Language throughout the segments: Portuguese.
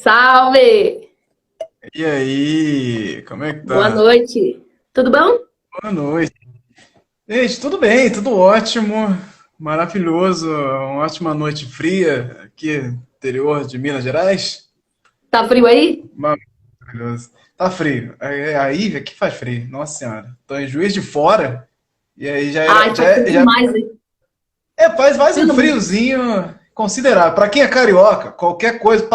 Salve! E aí, como é que Boa tá? noite. Tudo bom? Boa noite. Gente, tudo bem, tudo ótimo, maravilhoso, uma ótima noite fria aqui, interior de Minas Gerais. Tá frio aí? Maravilhoso. Tá frio, aí aqui faz frio, nossa senhora. Tô em Juiz de Fora, e aí já era, Ai, faz frio demais aí. faz um Pelo amor de Deus. friozinho considerável. Pra quem é carioca, qualquer coisa,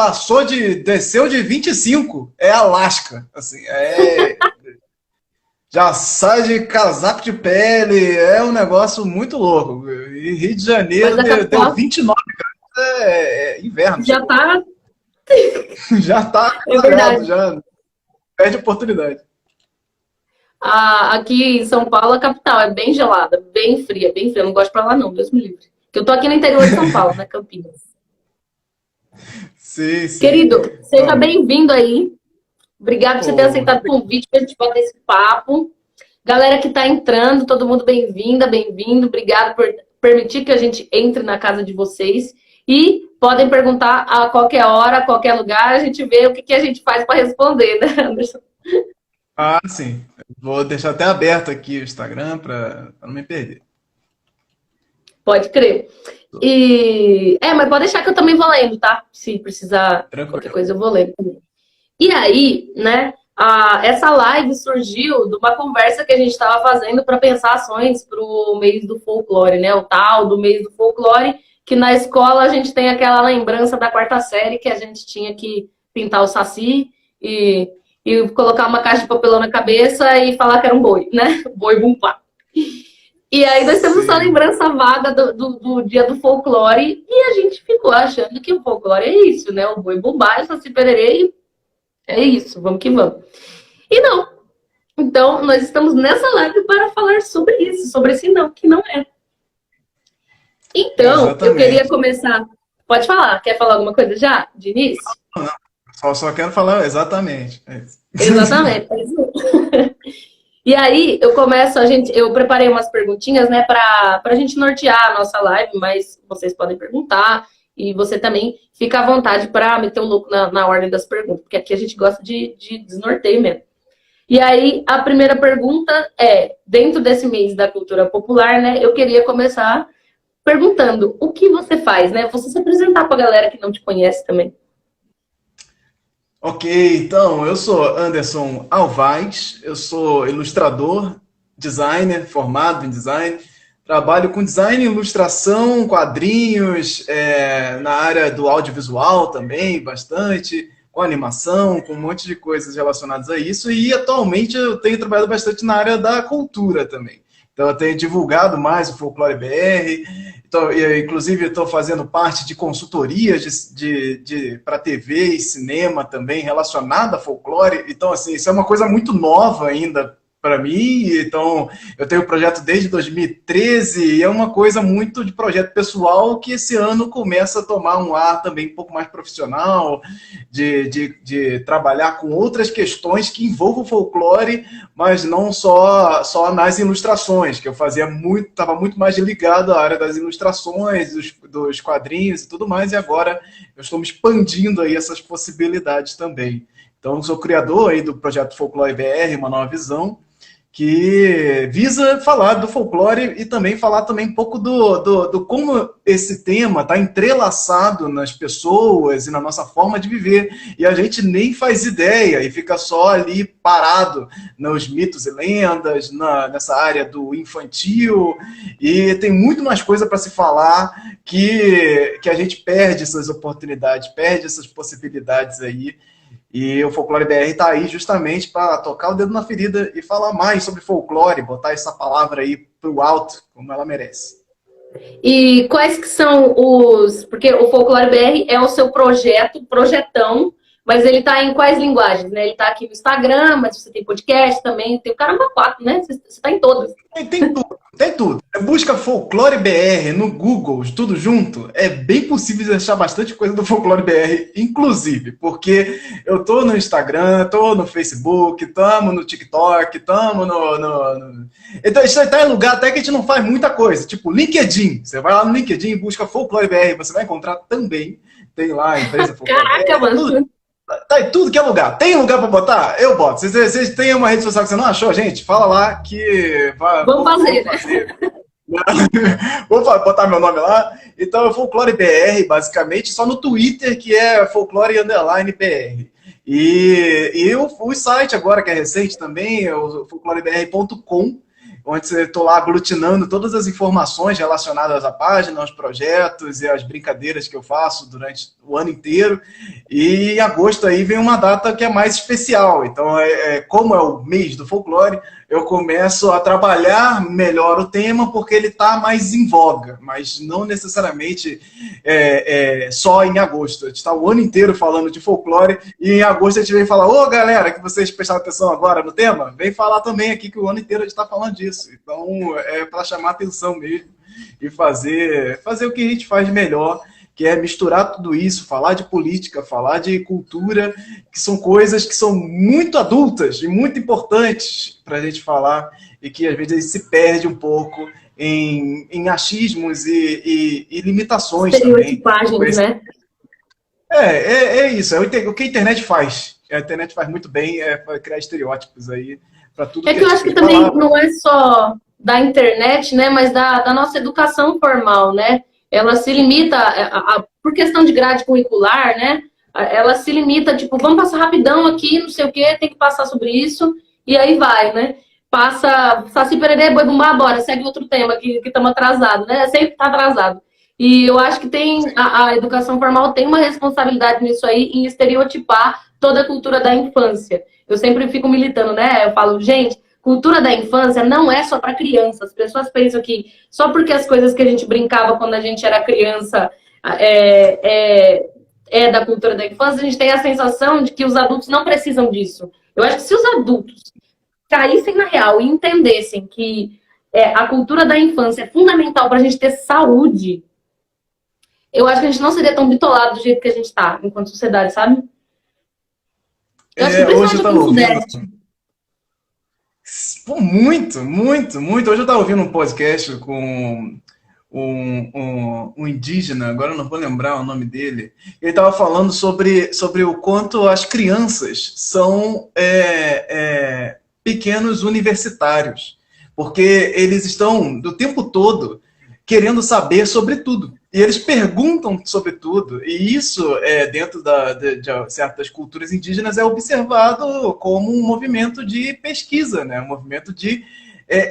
desceu de 25, é Alasca, assim, já sai de casaco de pele, é um negócio muito louco. E Rio de Mas Janeiro a deu capital 29 graus, inverno, já chegou. tá. Já tá É consagrado, verdade. já perde oportunidade. Aqui em São Paulo, a capital é bem gelada, bem fria, bem fria. Eu não gosto pra lá, não, Deus me livre. Porque eu tô aqui no interior de São Paulo, né, Campinas. Sim, sim. Querido, seja Não, bem-vindo aí. Obrigado por você ter pô, aceitado o convite pra gente bater esse papo. Galera que tá entrando, todo mundo bem-vinda, bem-vindo. Obrigado por permitir que a gente entre na casa de vocês. E podem perguntar a qualquer hora, a qualquer lugar, a gente vê o que a gente faz para responder, né, Anderson? sim. Vou deixar até aberto aqui o Instagram para não me perder. Pode crer. Mas pode deixar que eu também vou lendo, tá? Se precisar qualquer Tranquilo. coisa, eu vou lendo também. E aí, né, essa live surgiu de uma conversa que a gente estava fazendo para pensar ações para o mês do folclore, né? O tal do mês do folclore, que na escola a gente tem aquela lembrança da quarta série que a gente tinha que pintar o saci e, e colocar uma caixa de papelão na cabeça e falar que era um boi, né? Boi bumbá. E aí nós temos essa Sim, lembrança vaga do dia do folclore e a gente ficou achando que o folclore é isso, né? O boi bumbá, o saci pererê, é isso, vamos que vamos. E não. Então, nós estamos nessa live para falar sobre isso, sobre esse não, que não é. Então, eu queria exatamente. começar. Pode falar, quer falar alguma coisa já, de início? Só quero falar exatamente. É isso. Exatamente. E aí, eu preparei umas perguntinhas, né, para a gente nortear a nossa live, mas vocês podem perguntar e você também fica à vontade para meter o louco na ordem das perguntas, porque aqui a gente gosta de desnorteio mesmo. E aí, a primeira pergunta é, dentro desse mês da cultura popular, né, eu queria começar perguntando o que você faz, né? Você se apresentar para a galera que não te conhece também. Ok, então, eu sou Anderson Alvaz, eu sou ilustrador, designer, formado em design, trabalho com design, ilustração, quadrinhos, na área do audiovisual também, bastante, com animação, com um monte de coisas relacionadas a isso, e atualmente eu tenho trabalhado bastante na área da cultura também. Então, eu tenho divulgado mais o Folclore BR, então, inclusive, estou fazendo parte de consultorias para TV e cinema também, relacionada a folclore. Então, assim, isso é uma coisa muito nova ainda para mim. Então, eu tenho o projeto desde 2013 e é uma coisa muito de projeto pessoal que esse ano começa a tomar um ar também um pouco mais profissional, de trabalhar com outras questões que envolvam o folclore, mas não só nas ilustrações, que eu fazia muito, estava muito mais ligado à área das ilustrações, dos quadrinhos e tudo mais, e agora eu estou me expandindo aí essas possibilidades também. Então, eu sou criador aí do projeto Folclore BR, Uma Nova Visão, que visa falar do folclore e também falar também um pouco do como esse tema está entrelaçado nas pessoas e na nossa forma de viver. E a gente nem faz ideia e fica só ali parado nos mitos e lendas, nessa área do infantil. E tem muito mais coisa para se falar que a gente perde essas oportunidades, perde essas possibilidades aí. E o Folclore BR está aí justamente para tocar o dedo na ferida e falar mais sobre folclore, botar essa palavra aí pro alto, como ela merece. E quais que são os... Porque o Folclore BR é o seu projetão, mas ele tá em quais linguagens, né? Ele tá aqui no Instagram, mas você tem podcast também, tem o Caramba 4, né? Você tá em todas. Tem tudo, tem tudo. Você busca Folclore BR no Google, tudo junto, é bem possível de achar bastante coisa do Folclore BR, inclusive, porque eu tô no Instagram, tô no Facebook, tamo no TikTok, tamo Então, a gente tá em lugar até que a gente não faz muita coisa, tipo LinkedIn. Você vai lá no LinkedIn e busca Folclore BR, você vai encontrar também, tem lá a empresa Folclore Caraca, BR, tudo. mano. Tá em tudo que é lugar. Tem lugar pra botar? Eu boto. Vocês têm uma rede social que você não achou, gente? Fala lá que... Vamos fazer, vou fazer. Vou botar meu nome lá. Então, é Folclore BR, basicamente, só no Twitter, que é Folclore_BR. E o site agora, que é recente também, é o folclorebr.com, onde eu estou lá aglutinando todas as informações relacionadas à página, aos projetos e às brincadeiras que eu faço durante o ano inteiro. E em agosto aí vem uma data que é mais especial. Então, como é o mês do folclore, eu começo a trabalhar melhor o tema porque ele está mais em voga, mas não necessariamente só em agosto. A gente está o ano inteiro falando de folclore e em agosto a gente vem falar: ô galera, que vocês prestaram atenção agora no tema, vem falar também aqui que o ano inteiro a gente está falando disso. Então é para chamar atenção mesmo e fazer o que a gente faz de melhor, que é misturar tudo isso, falar de política, falar de cultura, que são coisas que são muito adultas e muito importantes para a gente falar, e que às vezes a gente se perde um pouco em achismos e limitações também. Estereotipagens, né? É isso, é o que a internet faz. A internet faz muito bem, criar estereótipos aí para tudo É que eu acho que também não é só da internet, né, mas da nossa educação formal, né? Ela se limita, por questão de grade curricular, né? Ela se limita, tipo, vamos passar rapidão aqui, não sei o quê, tem que passar sobre isso, e aí vai, né? Passa Saci Pererê, Boi Bumbá, bora, segue outro tema que estamos atrasados, né? Sempre está atrasado. E eu acho que a educação formal tem uma responsabilidade nisso aí, em estereotipar toda a cultura da infância. Eu sempre fico militando, né? Eu falo, gente, cultura da infância não é só para crianças. As pessoas pensam que só porque as coisas que a gente brincava quando a gente era criança é da cultura da infância, a gente tem a sensação de que os adultos não precisam disso. Eu acho que se os adultos caíssem na real e entendessem que a cultura da infância é fundamental para a gente ter saúde, eu acho que a gente não seria tão bitolado do jeito que a gente está enquanto sociedade, sabe? Eu acho que hoje eu estava ouvindo... Sudeste. Pô, muito, muito, muito. Hoje eu estava ouvindo um podcast com um indígena, agora eu não vou lembrar o nome dele. Ele estava falando sobre o quanto as crianças são pequenos universitários, porque eles estão o tempo todo querendo saber sobre tudo. E eles perguntam sobre tudo. E isso, dentro de certas culturas indígenas, é observado como um movimento de pesquisa, né? Um movimento de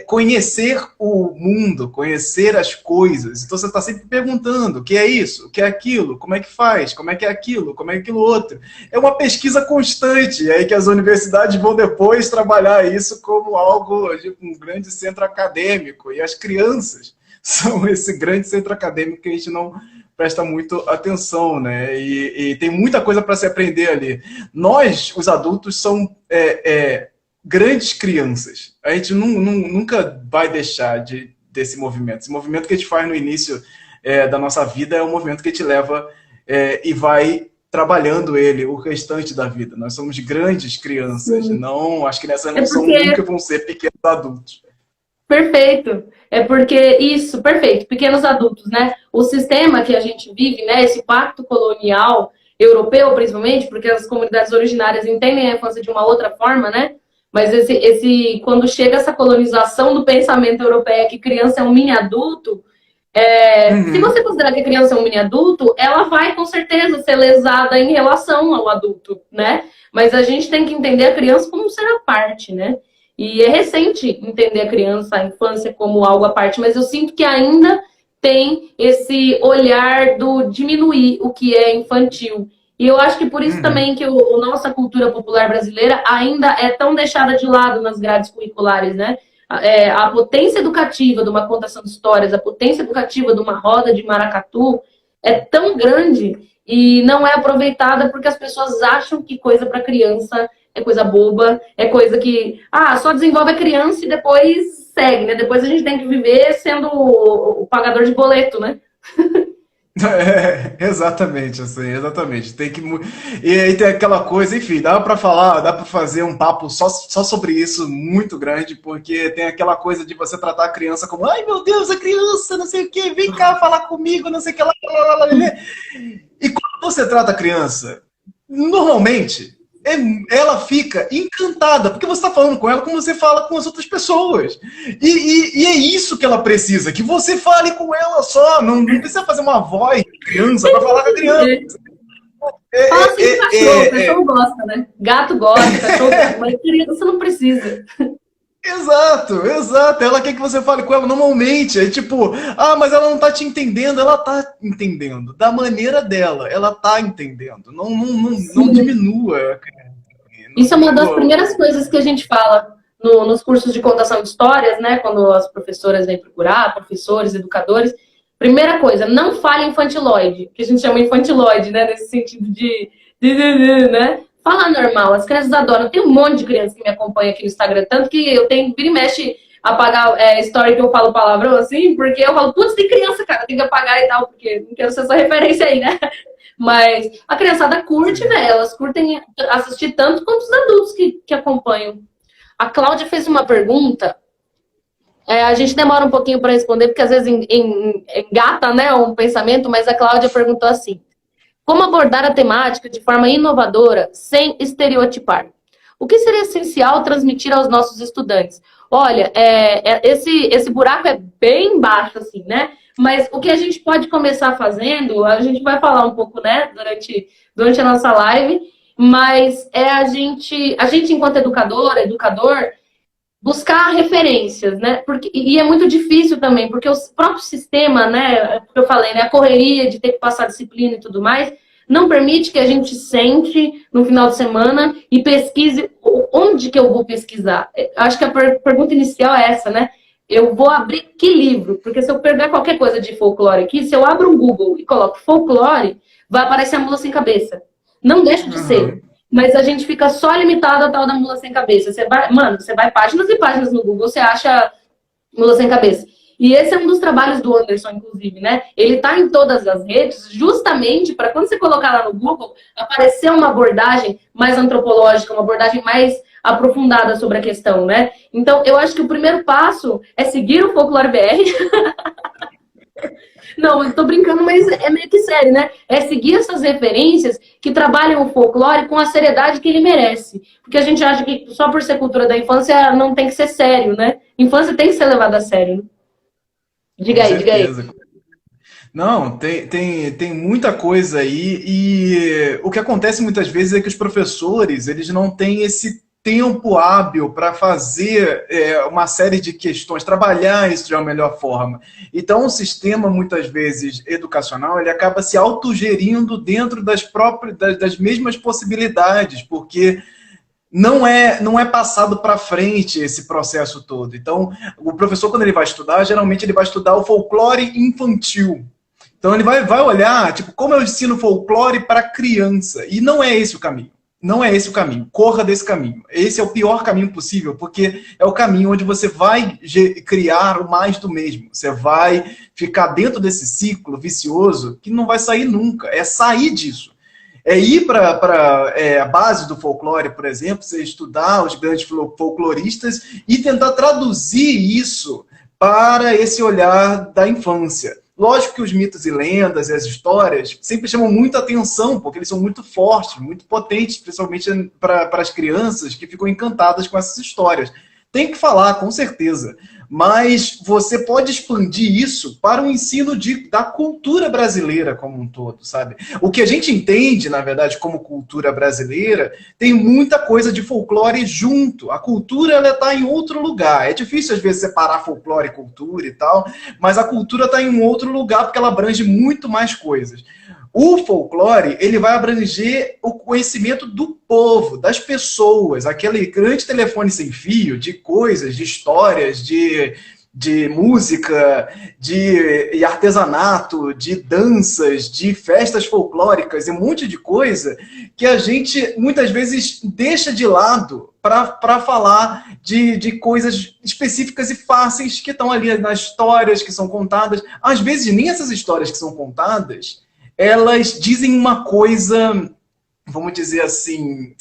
conhecer o mundo, conhecer as coisas. Então você está sempre perguntando: o que é isso? O que é aquilo? Como é que faz? Como é que é aquilo? Como é aquilo outro? É uma pesquisa constante, aí que as universidades vão depois trabalhar isso como algo de um grande centro acadêmico. E as crianças são esse grande centro acadêmico que a gente não presta muito atenção, né? E tem muita coisa para se aprender ali. Nós, os adultos, somos grandes crianças. A gente nunca vai deixar desse movimento. Esse movimento que a gente faz no início da nossa vida é um movimento que a gente leva e vai trabalhando ele o restante da vida. Nós somos grandes crianças. Não, as crianças não nunca vão ser pequenos adultos. Perfeito. Isso, perfeito. Pequenos adultos, né? O sistema que a gente vive, né? Esse pacto colonial europeu, principalmente, porque as comunidades originárias entendem a infância de uma outra forma, né? Mas quando chega essa colonização do pensamento europeu, que criança é um mini adulto, se você considerar que a criança é um mini adulto, ela vai com certeza ser lesada em relação ao adulto, né? Mas a gente tem que entender a criança como um ser à parte, né? E é recente entender a criança, a infância como algo à parte, mas eu sinto que ainda tem esse olhar do diminuir o que é infantil. E eu acho que por isso também que a nossa cultura popular brasileira ainda é tão deixada de lado nas grades curriculares, né? A potência educativa de uma contação de histórias, a potência educativa de uma roda de maracatu é tão grande e não é aproveitada porque as pessoas acham que coisa para criança é coisa boba, é coisa que só desenvolve a criança e depois segue, né? Depois a gente tem que viver sendo o pagador de boleto, né? Exatamente, assim, exatamente. E aí tem aquela coisa, enfim, dá para fazer um papo só sobre isso muito grande, porque tem aquela coisa de você tratar a criança como: ai meu Deus, a criança, não sei o que, vem cá falar comigo, não sei o que lá. E quando você trata a criança normalmente, ela fica encantada, porque você está falando com ela como você fala com as outras pessoas. E é isso que ela precisa, que você fale com ela só, não precisa fazer uma voz de criança para falar com a criança. Fala assim com cachorro, cachorro gosta, né? Gato gosta, cachorro gosta, mas criança não precisa. Exato, exato. Ela quer que você fale com ela normalmente. É tipo, mas ela não tá te entendendo. Ela tá entendendo. Da maneira dela, ela tá entendendo. Não diminua. Isso é uma das primeiras coisas que a gente fala nos cursos de contação de histórias, né? Quando as professoras vêm procurar, professores, educadores. Primeira coisa, não fale infantiloide, que a gente chama infantiloide, né? Nesse sentido né? Fala normal, as crianças adoram. Tem um monte de crianças que me acompanham aqui no Instagram, tanto que eu tenho, vira e mexe, apagar story que eu falo palavrão, assim, porque eu falo, putz, tem criança, cara, tem que apagar e tal, porque não quero ser essa referência aí, né? Mas a criançada curte, velho, elas curtem assistir tanto quanto os adultos que acompanham. A Cláudia fez uma pergunta, a gente demora um pouquinho para responder, porque às vezes engata, né, um pensamento, mas a Cláudia perguntou assim: como abordar a temática de forma inovadora, sem estereotipar? O que seria essencial transmitir aos nossos estudantes? Olha, esse buraco é bem baixo, assim, né? Mas o que a gente pode começar fazendo, a gente vai falar um pouco, né, durante a nossa live, mas a gente enquanto educador, buscar referências, né? E é muito difícil também, porque o próprio sistema, né? Que eu falei, né? A correria de ter que passar disciplina e tudo mais, não permite que a gente sente no final de semana e pesquise onde que eu vou pesquisar. Acho que a pergunta inicial é essa, né? Eu vou abrir que livro? Porque se eu pegar qualquer coisa de folclore aqui, se eu abro um Google e coloco folclore, vai aparecer a Mula Sem Cabeça. Não deixa de ser. Mas a gente fica só limitado a tal da Mula Sem Cabeça. Você vai páginas e páginas no Google, você acha Mula Sem Cabeça. E esse é um dos trabalhos do Anderson, inclusive, né? Ele tá em todas as redes justamente para quando você colocar lá no Google, aparecer uma abordagem mais antropológica, uma abordagem mais aprofundada sobre a questão, né? Então, eu acho que o primeiro passo é seguir o Folclore BR. Não, eu tô brincando, mas é meio que sério, né? É seguir essas referências que trabalham o folclore com a seriedade que ele merece. Porque a gente acha que só por ser cultura da infância não tem que ser sério, né? Infância tem que ser levada a sério. Né? Diga aí. Não, tem muita coisa aí e o que acontece muitas vezes é que os professores, eles não têm esse tempo hábil para fazer uma série de questões, trabalhar isso de uma melhor forma. Então, o sistema, muitas vezes, educacional, ele acaba se autogerindo dentro das mesmas possibilidades, porque não é passado para frente esse processo todo. Então, o professor, quando ele vai estudar, geralmente ele vai estudar o folclore infantil. Então, ele vai olhar, tipo, como eu ensino folclore para criança. E não é esse o caminho. Não é esse o caminho. Corra desse caminho. Esse é o pior caminho possível, porque é o caminho onde você vai criar o mais do mesmo. Você vai ficar dentro desse ciclo vicioso que não vai sair nunca. É sair disso. É ir para a base do folclore, por exemplo, você estudar os grandes folcloristas e tentar traduzir isso para esse olhar da infância. Lógico que os mitos e lendas e as histórias sempre chamam muita atenção, porque eles são muito fortes, muito potentes, principalmente para as crianças que ficam encantadas com essas histórias. Tem que falar, com certeza. Mas você pode expandir isso para o ensino da cultura brasileira como um todo, sabe? O que a gente entende, na verdade, como cultura brasileira, tem muita coisa de folclore junto. A cultura, ela está em outro lugar. É difícil, às vezes, separar folclore e cultura e tal, mas a cultura está em um outro lugar porque ela abrange muito mais coisas. O folclore, ele vai abranger o conhecimento do povo, das pessoas, aquele grande telefone sem fio de coisas, de histórias, de música, de artesanato, de danças, de festas folclóricas e um monte de coisa que a gente muitas vezes deixa de lado para falar de coisas específicas e fáceis que estão ali nas histórias que são contadas. Às vezes, nem essas histórias que são contadas elas dizem uma coisa, vamos dizer assim,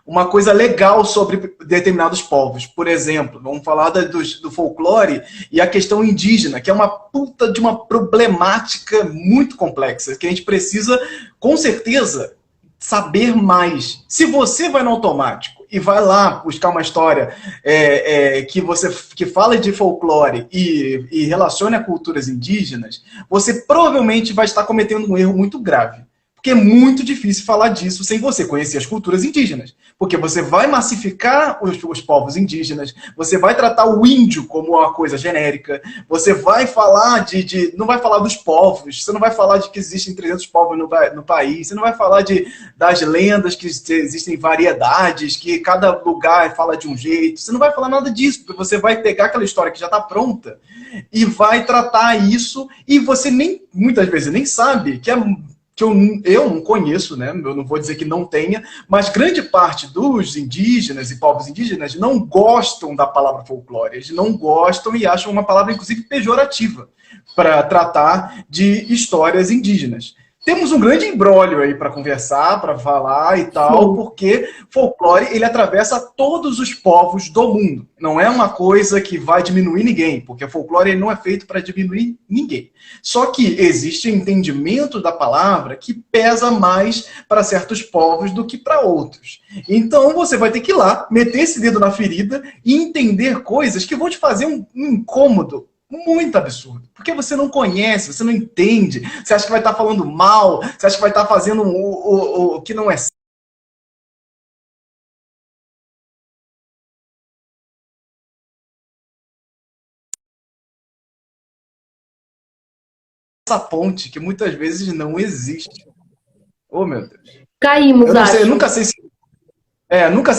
uma coisa legal sobre determinados povos. Por exemplo, vamos falar do folclore e a questão indígena, que é uma puta de uma problemática muito complexa, que a gente precisa, com certeza, saber mais. Se você vai no automático e vai lá buscar uma história que fala de folclore e relacione a culturas indígenas, você provavelmente vai estar cometendo um erro muito grave. Porque é muito difícil falar disso sem você conhecer as culturas indígenas. Porque você vai massificar os povos indígenas, você vai tratar o índio como uma coisa genérica, você vai falar não vai falar dos povos, você não vai falar de que existem 300 povos no país, você não vai falar das lendas, que existem variedades, que cada lugar fala de um jeito, você não vai falar nada disso, porque você vai pegar aquela história que já está pronta e vai tratar isso, e você muitas vezes nem sabe que eu não conheço, né? Eu não vou dizer que não tenha, mas grande parte dos indígenas e povos indígenas não gostam da palavra folclore. Eles não gostam e acham uma palavra, inclusive, pejorativa para tratar de histórias indígenas. Temos um grande imbróglio aí para conversar, para falar e tal, porque folclore ele atravessa todos os povos do mundo. Não é uma coisa que vai diminuir ninguém, porque folclore ele não é feito para diminuir ninguém. Só que existe um entendimento da palavra que pesa mais para certos povos do que para outros. Então você vai ter que ir lá, meter esse dedo na ferida e entender coisas que vão te fazer um incômodo muito absurdo, porque você não conhece, você não entende, você acha que vai estar falando mal, você acha que vai estar fazendo o que não é essa ponte que muitas vezes não existe. Oh, meu Deus. Caímos, Eu não sei, acho. nunca sei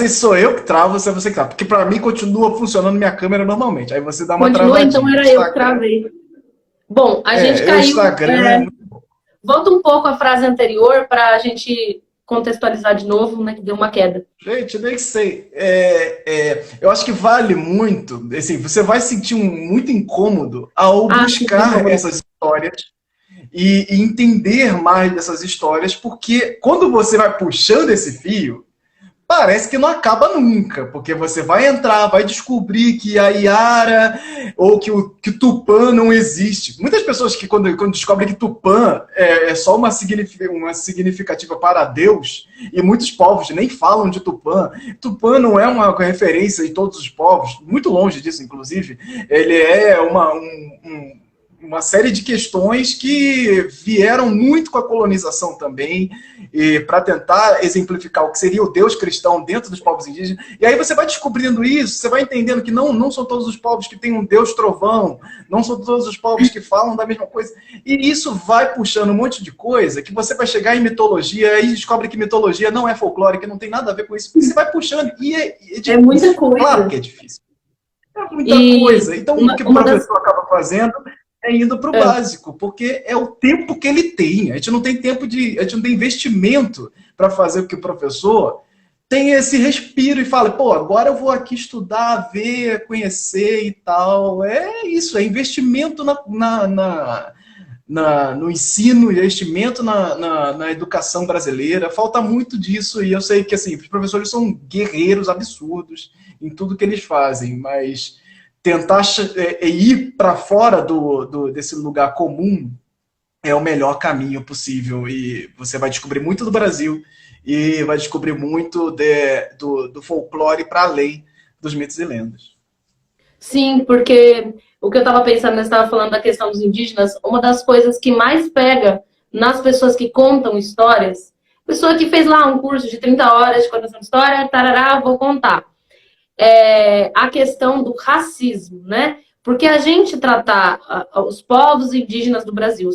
se sou eu que travo ou se é você que trava, porque para mim continua funcionando minha câmera normalmente. Aí você dá uma Continua, travadinha. então era eu que travei. Bom, a gente caiu. O Instagram Volta um pouco a frase anterior para a gente contextualizar de novo, né? Que deu uma queda. Gente, nem sei. Eu acho que vale muito. Assim, você vai sentir muito incômodo ao buscar essas histórias e entender mais dessas histórias, porque quando você vai puxando esse fio, parece que não acaba nunca, porque você vai entrar, vai descobrir que a Iara ou que o Tupã não existe. Muitas pessoas que quando descobrem que Tupã é só uma significativa para Deus, e muitos povos nem falam de Tupã. Tupã não é uma referência em todos os povos, muito longe disso, inclusive. Ele é uma série de questões que vieram muito com a colonização também, para tentar exemplificar o que seria o Deus cristão dentro dos povos indígenas. E aí você vai descobrindo isso, você vai entendendo que não são todos os povos que têm um Deus trovão, não são todos os povos que falam da mesma coisa. E isso vai puxando um monte de coisa, que você vai chegar em mitologia e descobre que mitologia não é folclore, que não tem nada a ver com isso. E você vai puxando. E é muita coisa. Claro que é difícil. É muita coisa. Então, o que o professor acaba fazendo indo para o básico, porque é o tempo que ele tem. A gente não tem tempo a gente não tem investimento para fazer o que o professor tem esse respiro e fala, pô, agora eu vou aqui estudar, ver, conhecer e tal. É isso, é investimento no ensino, investimento na educação brasileira. Falta muito disso e eu sei que assim, os professores são guerreiros absurdos em tudo que eles fazem, mas tentar ir para fora desse lugar comum é o melhor caminho possível. E você vai descobrir muito do Brasil e vai descobrir muito do folclore para além dos mitos e lendas. Sim, porque o que eu estava pensando, você estava falando da questão dos indígenas, uma das coisas que mais pega nas pessoas que contam histórias, pessoa que fez lá um curso de 30 horas de contação de história, tarará, vou contar. A questão do racismo, né? Porque a gente tratar os povos indígenas do Brasil,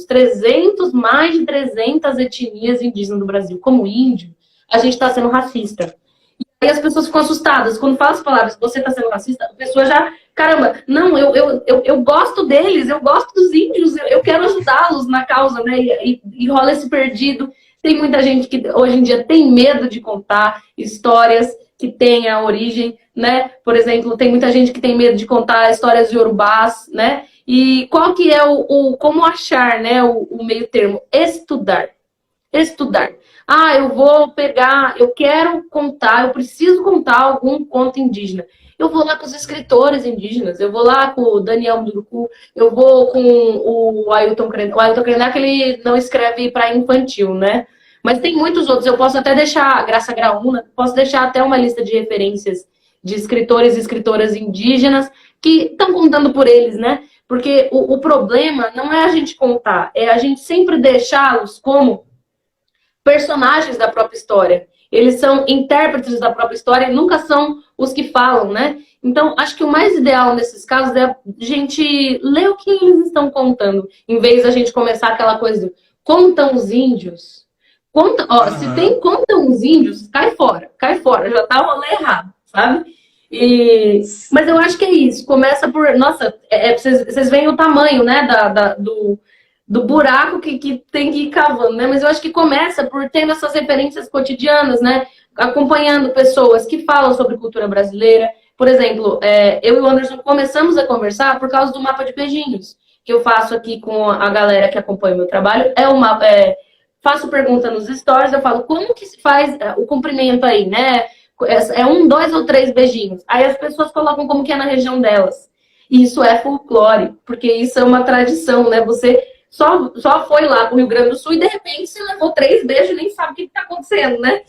mais de 300 etnias indígenas do Brasil, como índio, a gente está sendo racista. E aí as pessoas ficam assustadas. Quando fala as palavras, você está sendo racista, a pessoa já, caramba, não, eu gosto deles, eu gosto dos índios, eu quero ajudá-los na causa, né? E rola esse perdido. Tem muita gente que hoje em dia tem medo de contar histórias que têm a origem, né? Por exemplo, tem muita gente que tem medo de contar histórias de Yorubás, né? E qual que é como achar, né, o meio termo? Estudar. Ah, eu vou pegar, eu quero contar, eu preciso contar algum conto indígena. Eu vou lá com os escritores indígenas, eu vou lá com o Daniel Munduruku, eu vou com o Ailton Krenak. O Ailton Krenak, ele não escreve para infantil, né? Mas tem muitos outros. Eu posso até deixar, Graça Graúna, posso deixar até uma lista de referências de escritores e escritoras indígenas que estão contando por eles, né? Porque o problema não é a gente contar, é a gente sempre deixá-los como personagens da própria história. Eles são intérpretes da própria história e nunca são os que falam, né? Então, acho que o mais ideal nesses casos é a gente ler o que eles estão contando, em vez da gente começar aquela coisa do contam os índios. Conta, ó, se tem contam os índios, cai fora, já tá o rolê errado, sabe? Mas eu acho que é isso, começa por. Nossa, vocês veem o tamanho, né, do buraco que tem que ir cavando, né? Mas eu acho que começa por tendo essas referências cotidianas, né? Acompanhando pessoas que falam sobre cultura brasileira. Por exemplo, eu e o Anderson começamos a conversar por causa do mapa de beijinhos, que eu faço aqui com a galera que acompanha o meu trabalho. Faço pergunta nos stories, eu falo como que se faz o cumprimento aí, né? É 1, 2 ou 3 beijinhos. Aí as pessoas colocam como que é na região delas. E isso é folclore, porque isso é uma tradição, né? Você só foi lá pro Rio Grande do Sul e de repente você levou 3 beijos e nem sabe o que está acontecendo, né?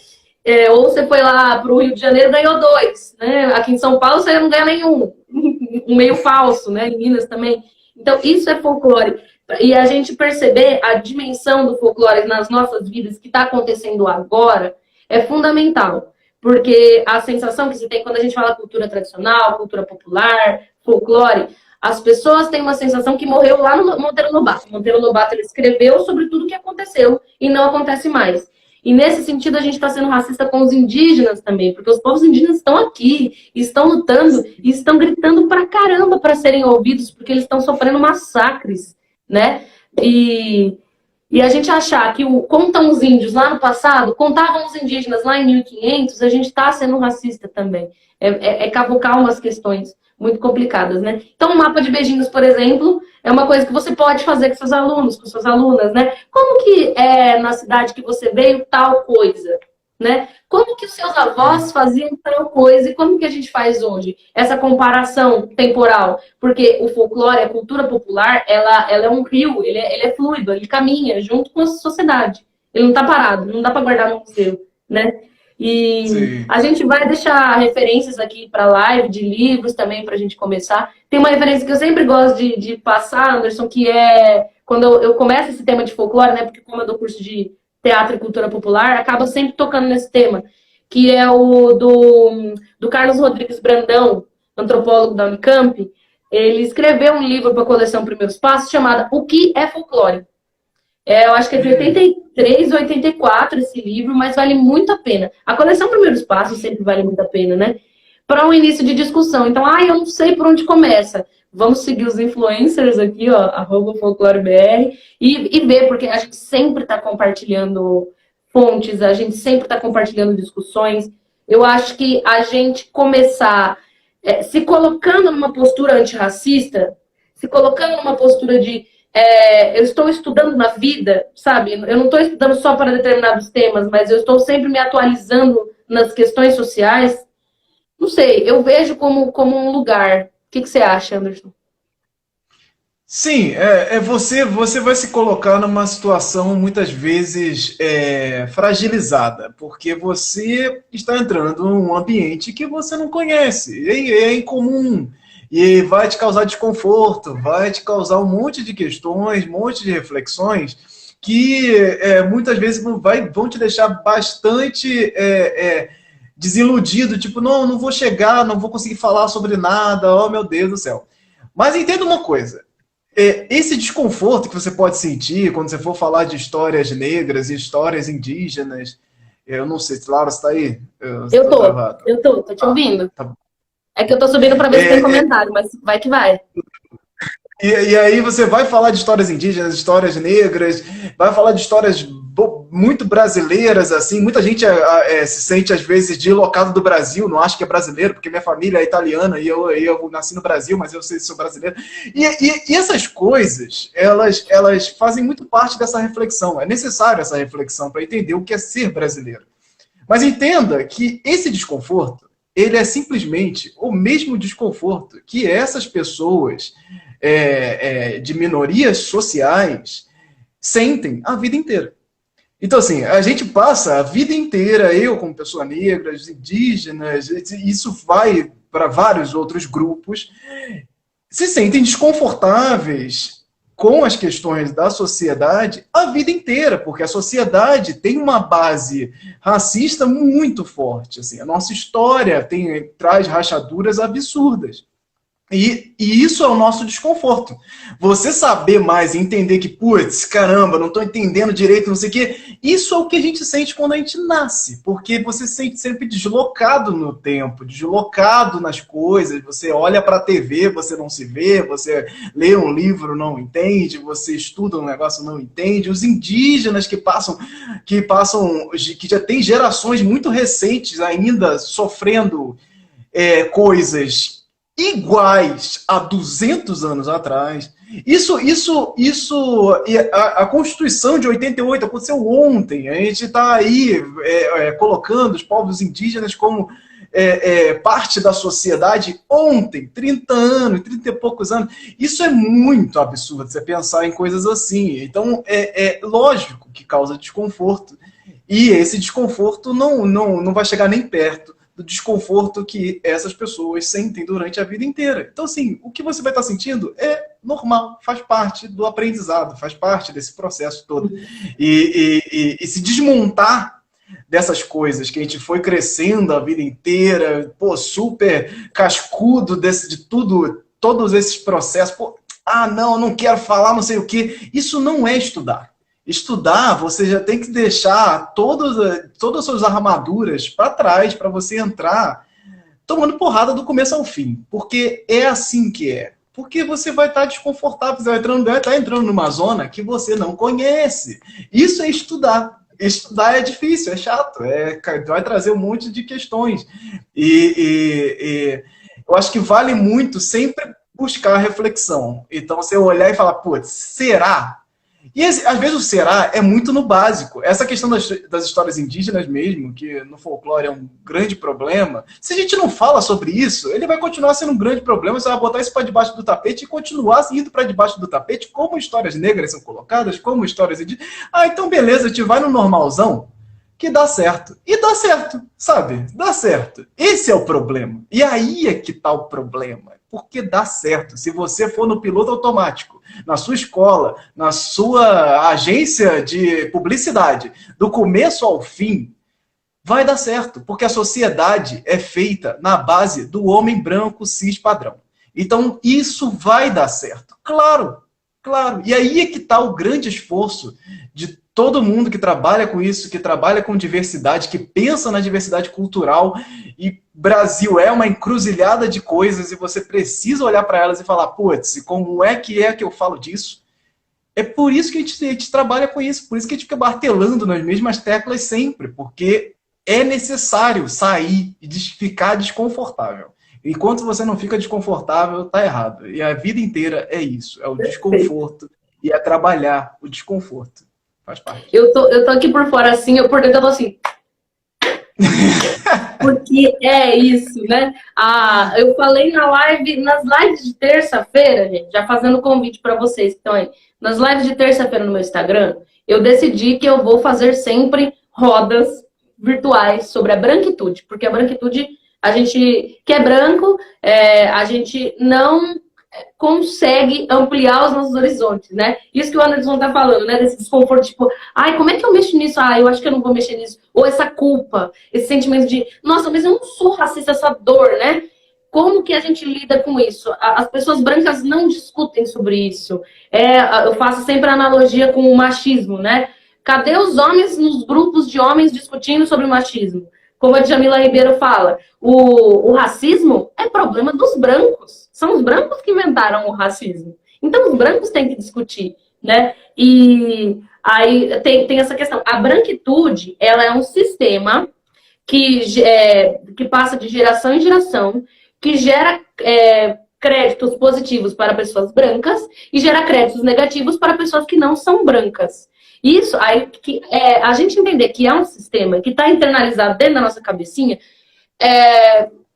Ou você foi lá pro Rio de Janeiro e ganhou 2, né? Aqui em São Paulo você não ganha nenhum. Um meio falso, né? Em Minas também. Então isso é folclore. E a gente perceber a dimensão do folclore nas nossas vidas que está acontecendo agora é fundamental. Porque a sensação que se tem quando a gente fala cultura tradicional, cultura popular, folclore, as pessoas têm uma sensação que morreu lá no Monteiro Lobato. Monteiro Lobato ele escreveu sobre tudo o que aconteceu e não acontece mais. E nesse sentido a gente está sendo racista com os indígenas também, porque os povos indígenas estão aqui, estão lutando e estão gritando pra caramba para serem ouvidos, porque eles estão sofrendo massacres, né? E a gente achar que contam os índios lá no passado, contavam os indígenas lá em 1500, a gente está sendo racista também. É cavocar umas questões muito complicadas, né? Então, o mapa de beijinhos, por exemplo, é uma coisa que você pode fazer com seus alunos, com suas alunas, né? Como que é na cidade que você veio tal coisa, né? Como que os seus avós faziam tal coisa e como que a gente faz hoje? Essa comparação temporal, porque o folclore, a cultura popular, ela é um rio, ele é fluido, ele caminha junto com a sociedade. Ele não está parado, não dá para guardar no museu, né? E Sim. A gente vai deixar referências aqui para a live, de livros também, para a gente começar. Tem uma referência que eu sempre gosto de passar, Anderson, que é quando eu começo esse tema de folclore, né? Porque como eu dou curso de teatro e cultura popular, acaba sempre tocando nesse tema, que é o do Carlos Rodrigues Brandão, antropólogo da Unicamp. Ele escreveu um livro para a coleção Primeiros Passos, chamado O que é Folclore? Eu acho que é de 83 ou 84 esse livro, mas vale muito a pena. A coleção Primeiros Passos sempre vale muito a pena, né? Para um início de discussão. Então, eu não sei por onde começa. Vamos seguir os influencers aqui, ó, @folclorebr, e ver, porque a gente sempre está compartilhando fontes, a gente sempre está compartilhando discussões. Eu acho que a gente começar se colocando numa postura antirracista, se colocando numa postura de eu estou estudando na vida, sabe? Eu não estou estudando só para determinados temas, mas eu estou sempre me atualizando nas questões sociais. Não sei, eu vejo como um lugar. O que você acha, Anderson? Sim, você vai se colocar numa situação muitas vezes fragilizada, porque você está entrando num ambiente que você não conhece, é incomum, e vai te causar desconforto, vai te causar um monte de questões, um monte de reflexões que muitas vezes vão te deixar bastante desiludido, tipo, não vou chegar, não vou conseguir falar sobre nada, oh meu Deus do céu. Mas entenda uma coisa, esse desconforto que você pode sentir quando você for falar de histórias negras e histórias indígenas, eu não sei, Laura, você está aí? Eu tô te ouvindo. Tá. É que eu tô subindo para ver se tem comentário, mas vai que vai. E aí você vai falar de histórias indígenas, histórias negras, vai falar de histórias muito brasileiras, assim, muita gente se sente às vezes deslocado do Brasil, não acha que é brasileiro, porque minha família é italiana e eu nasci no Brasil, mas eu sei que sou brasileiro. E essas coisas, elas fazem muito parte dessa reflexão, é necessário essa reflexão para entender o que é ser brasileiro. Mas entenda que esse desconforto, ele é simplesmente o mesmo desconforto que essas pessoas de minorias sociais sentem a vida inteira. Então, assim, a gente passa a vida inteira, eu como pessoa negra, os indígenas, isso vai para vários outros grupos, se sentem desconfortáveis com as questões da sociedade a vida inteira, porque a sociedade tem uma base racista muito forte. Assim, a nossa história traz rachaduras absurdas. E isso é o nosso desconforto. Você saber mais e entender que, putz, caramba, não estou entendendo direito, não sei o quê, isso é o que a gente sente quando a gente nasce, porque você se sente sempre deslocado no tempo, deslocado nas coisas, você olha para a TV, você não se vê, você lê um livro, não entende, você estuda um negócio, não entende. Os indígenas que já tem gerações muito recentes ainda sofrendo coisas iguais a 200 anos atrás. A Constituição de 88 aconteceu ontem. A gente está aí colocando os povos indígenas como parte da sociedade ontem, 30 anos, 30 e poucos anos. Isso é muito absurdo, você pensar em coisas assim. Então, é lógico que causa desconforto. E esse desconforto não vai chegar nem perto do desconforto que essas pessoas sentem durante a vida inteira. Então, assim, o que você vai estar sentindo é normal, faz parte do aprendizado, faz parte desse processo todo. E se desmontar dessas coisas que a gente foi crescendo a vida inteira, pô, super cascudo de tudo, todos esses processos, pô, não quero falar não sei o quê. Isso não é estudar. Estudar, você já tem que deixar todas as suas armaduras para trás, para você entrar tomando porrada do começo ao fim. Porque é assim que é. Porque você vai estar desconfortável, você vai estar entrando numa zona que você não conhece. Isso é estudar. Estudar é difícil, é chato, vai trazer um monte de questões. E eu acho que vale muito sempre buscar reflexão. Então, você olhar e falar, putz, será? E às vezes o será é muito no básico. Essa questão das histórias indígenas mesmo, que no folclore é um grande problema, se a gente não fala sobre isso, ele vai continuar sendo um grande problema. Você vai botar isso para debaixo do tapete e continuar indo para debaixo do tapete, como histórias negras são colocadas, como histórias indígenas. Então beleza, a gente vai no normalzão, que dá certo. E dá certo, sabe? Dá certo. Esse é o problema. E aí é que está o problema. Porque dá certo. Se você for no piloto automático, na sua escola, na sua agência de publicidade, do começo ao fim, vai dar certo. Porque a sociedade é feita na base do homem branco cis padrão. Então, isso vai dar certo. Claro, claro. E aí é que está o grande esforço de todo mundo que trabalha com isso, que trabalha com diversidade, que pensa na diversidade cultural. E Brasil é uma encruzilhada de coisas e você precisa olhar para elas e falar, putz, como é que eu falo disso? É por isso que a gente trabalha com isso, por isso que a gente fica martelando nas mesmas teclas sempre, porque é necessário sair e ficar desconfortável. Enquanto você não fica desconfortável, tá errado. E a vida inteira é isso, é o desconforto e é trabalhar o desconforto. Faz parte. Eu tô aqui por fora assim, eu por dentro eu tô assim. Porque é isso, né? Eu falei nas lives de terça-feira, gente, já fazendo convite para vocês que estão aí. Nas lives de terça-feira no meu Instagram, eu decidi que eu vou fazer sempre rodas virtuais sobre a branquitude. Porque a branquitude, a gente que é branco, a gente não consegue ampliar os nossos horizontes, né? Isso que o Anderson tá falando, né? Desse desconforto, tipo, como é que eu mexo nisso? Eu acho que eu não vou mexer nisso. Ou essa culpa, esse sentimento de, nossa, mas eu não sou racista, essa dor, né? Como que a gente lida com isso? As pessoas brancas não discutem sobre isso. Eu faço sempre a analogia com o machismo, né? Cadê os homens nos grupos de homens discutindo sobre o machismo? Como a Djamila Ribeiro fala, o racismo é problema dos brancos. São os brancos que inventaram o racismo. Então, os brancos têm que discutir, né? E aí tem essa questão. A branquitude, ela é um sistema que passa de geração em geração, que gera créditos positivos para pessoas brancas e gera créditos negativos para pessoas que não são brancas. Isso, aí a gente entender que é um sistema que está internalizado dentro da nossa cabecinha,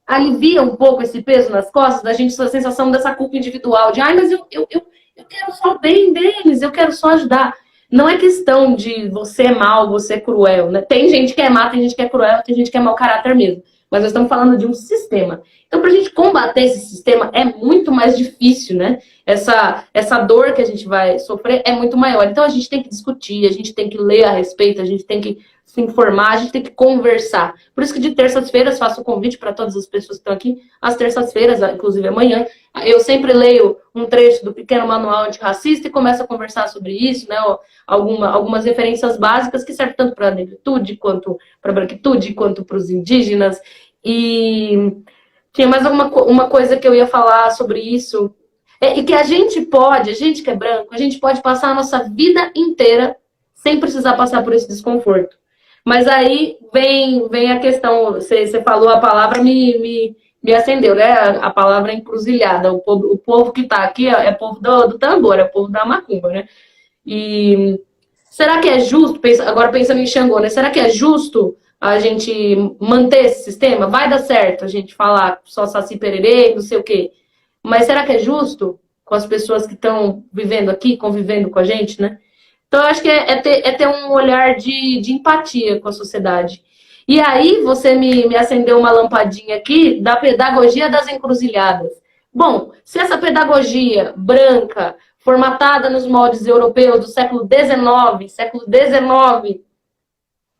alivia um pouco esse peso nas costas, da gente, a sensação dessa culpa individual, de mas eu quero só o bem deles, eu quero só ajudar. não é questão de você é mal, você é cruel, né? Tem gente que é má, tem gente que é cruel, tem gente que é mau caráter mesmo. Mas nós estamos falando de um sistema. Então, para a gente combater esse sistema é muito mais difícil, né? Essa dor que a gente vai sofrer é muito maior. Então, a gente tem que discutir, a gente tem que ler a respeito, a gente tem que se informar, a gente tem que conversar. Por isso que de terças-feiras faço o convite para todas as pessoas que estão aqui, às terças-feiras, inclusive amanhã, eu sempre leio um trecho do Pequeno Manual Antirracista e começo a conversar sobre isso, né? Algumas referências básicas que servem tanto para a negritude, quanto para a branquitude, quanto para os indígenas. E tinha mais uma coisa que eu ia falar sobre isso. E que a gente que é branco, a gente pode passar a nossa vida inteira sem precisar passar por esse desconforto. Mas aí vem a questão, você falou a palavra, me acendeu, né? A palavra encruzilhada. O povo que está aqui é povo do tambor, é o povo da macumba, né? E será que é justo, agora pensando em Xangô, né? Será que é justo a gente manter esse sistema? Vai dar certo a gente falar só Saci Pererê, não sei o quê. Mas será que é justo com as pessoas que estão vivendo aqui, convivendo com a gente, né? Então, eu acho que é ter um olhar de empatia com a sociedade. E aí, você me acendeu uma lampadinha aqui da pedagogia das encruzilhadas. Bom, se essa pedagogia branca, formatada nos moldes europeus do século XIX,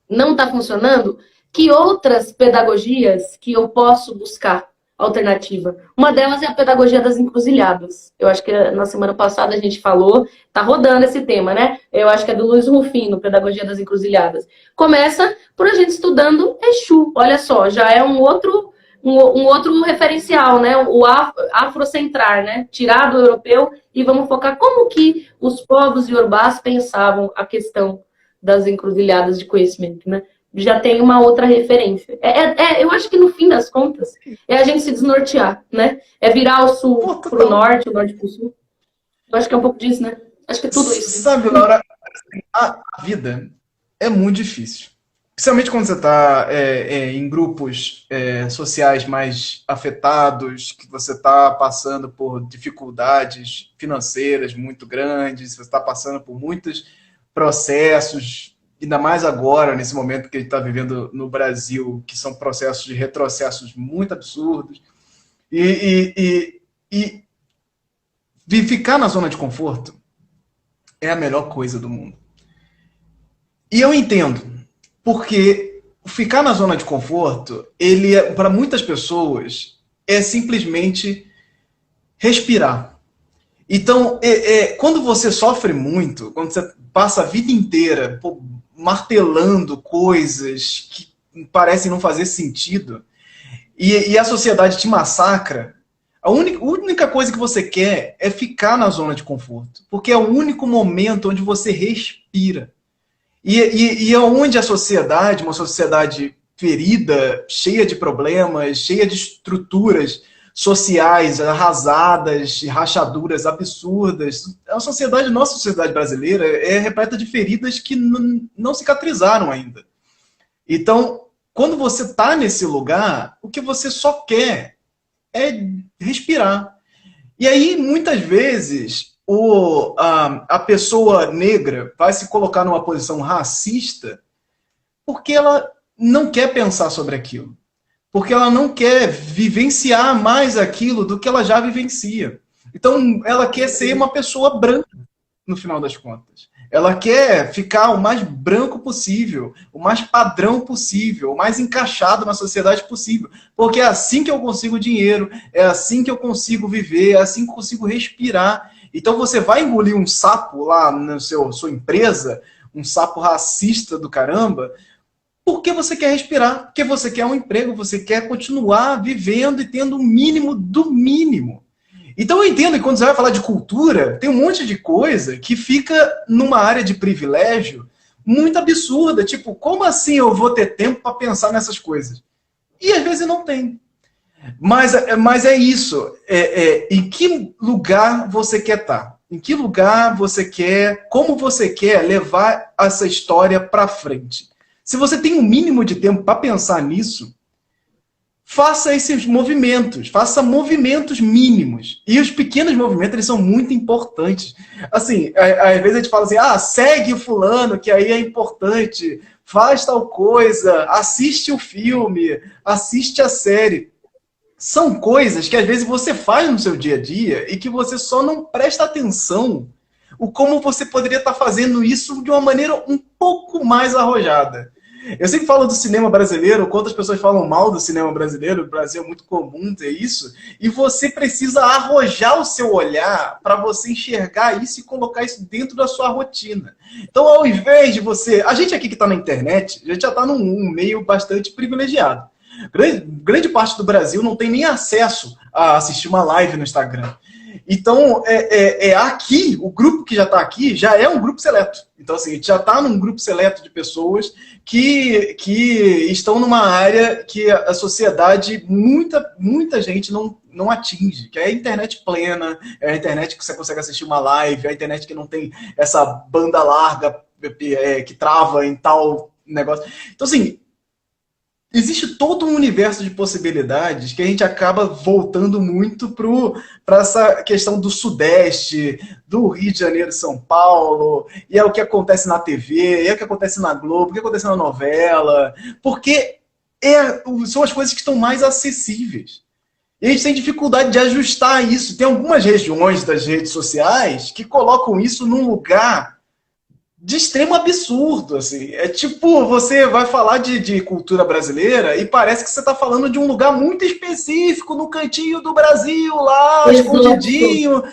não está funcionando, que outras pedagogias que eu posso buscar alternativa? Uma delas é a pedagogia das encruzilhadas. Eu acho que na semana passada a gente falou, tá rodando esse tema, né? Eu acho que é do Luiz Rufino, Pedagogia das Encruzilhadas. Começa por a gente estudando Exu. Olha só, já é um outro referencial, né? O afrocentrar, né? Tirar do europeu e vamos focar como que os povos iorubás pensavam a questão das encruzilhadas de conhecimento, né? Já tem uma outra referência. Eu acho que no fim das contas é a gente se desnortear, né? É virar o sul pro norte, o norte pro sul. Eu acho que é um pouco disso, né? Acho que é tudo isso. Sabe, Laura, a vida é muito difícil. Principalmente quando você está em grupos sociais mais afetados, que você está passando por dificuldades financeiras muito grandes, você está passando por muitos processos, ainda mais agora, nesse momento que a gente está vivendo no Brasil, que são processos de retrocessos muito absurdos. E ficar na zona de conforto é a melhor coisa do mundo. E eu entendo, porque ficar na zona de conforto, para muitas pessoas, é simplesmente respirar. Então, quando você sofre muito, quando você passa a vida inteira martelando coisas que parecem não fazer sentido, e a sociedade te massacra, a única coisa que você quer é ficar na zona de conforto, porque é o único momento onde você respira. E é onde a sociedade, uma sociedade ferida, cheia de problemas, cheia de estruturas sociais arrasadas, rachaduras absurdas. Nossa sociedade brasileira é repleta de feridas que não cicatrizaram ainda. Então, quando você está nesse lugar, o que você só quer é respirar. E aí, muitas vezes, a pessoa negra vai se colocar numa posição racista porque ela não quer pensar sobre aquilo. Porque ela não quer vivenciar mais aquilo do que ela já vivencia. Então, ela quer ser uma pessoa branca, no final das contas. Ela quer ficar o mais branco possível, o mais padrão possível, o mais encaixado na sociedade possível. Porque é assim que eu consigo dinheiro, é assim que eu consigo viver, é assim que eu consigo respirar. Então, você vai engolir um sapo lá na sua empresa, um sapo racista do caramba, porque você quer respirar, porque você quer um emprego, você quer continuar vivendo e tendo o mínimo do mínimo. Então eu entendo que quando você vai falar de cultura, tem um monte de coisa que fica numa área de privilégio muito absurda. Tipo, como assim eu vou ter tempo para pensar nessas coisas? E às vezes não tem. Mas é isso. Em que lugar você quer estar? Em que lugar você quer, como você quer levar essa história para frente? Se você tem um mínimo de tempo para pensar nisso, faça esses movimentos, faça movimentos mínimos. E os pequenos movimentos, eles são muito importantes. Assim, às vezes a gente fala assim, segue o fulano, que aí é importante, faz tal coisa, assiste o filme, assiste a série. São coisas que às vezes você faz no seu dia a dia e que você só não presta atenção o como você poderia estar fazendo isso de uma maneira um pouco mais arrojada. Eu sempre falo do cinema brasileiro, quantas pessoas falam mal do cinema brasileiro, no Brasil é muito comum ter isso, e você precisa arrojar o seu olhar para você enxergar isso e colocar isso dentro da sua rotina. Então, ao invés de você... A gente aqui que está na internet, a gente já está num meio bastante privilegiado. Grande parte do Brasil não tem nem acesso a assistir uma live no Instagram. Então, aqui, o grupo que já está aqui, já é um grupo seleto. Então, assim, a gente já está num grupo seleto de pessoas que estão numa área que a sociedade, muita gente não atinge, que é a internet plena, é a internet que você consegue assistir uma live, é a internet que não tem essa banda larga que trava em tal negócio. Então, assim, existe todo um universo de possibilidades que a gente acaba voltando muito para essa questão do Sudeste, do Rio de Janeiro, São Paulo, e é o que acontece na TV, e é o que acontece na Globo, o que acontece na novela, porque são as coisas que estão mais acessíveis. E a gente tem dificuldade de ajustar isso. Tem algumas regiões das redes sociais que colocam isso num lugar de extremo absurdo, assim. É tipo, você vai falar de cultura brasileira e parece que você está falando de um lugar muito específico, no cantinho do Brasil, lá, escondidinho,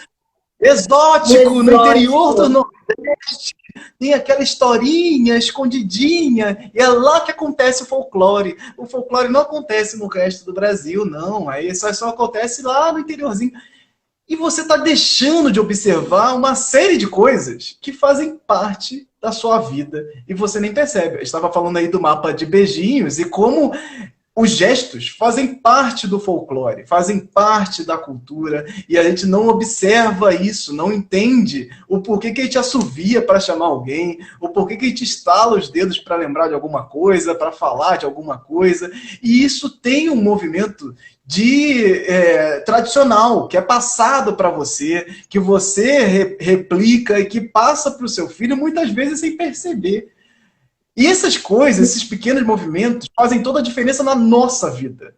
exótico, no interior do Nordeste. Tem aquela historinha escondidinha, e é lá que acontece o folclore. O folclore não acontece no resto do Brasil, não. Aí só acontece lá no interiorzinho. E você está deixando de observar uma série de coisas que fazem parte da sua vida e você nem percebe. Eu estava falando aí do mapa de beijinhos e como os gestos fazem parte do folclore, fazem parte da cultura e a gente não observa isso, não entende o porquê que a gente assovia para chamar alguém, o porquê que a gente estala os dedos para lembrar de alguma coisa, para falar de alguma coisa. E isso tem um movimento tradicional, que é passado para você, que você replica e que passa para o seu filho muitas vezes sem perceber. E essas coisas, esses pequenos movimentos, fazem toda a diferença na nossa vida.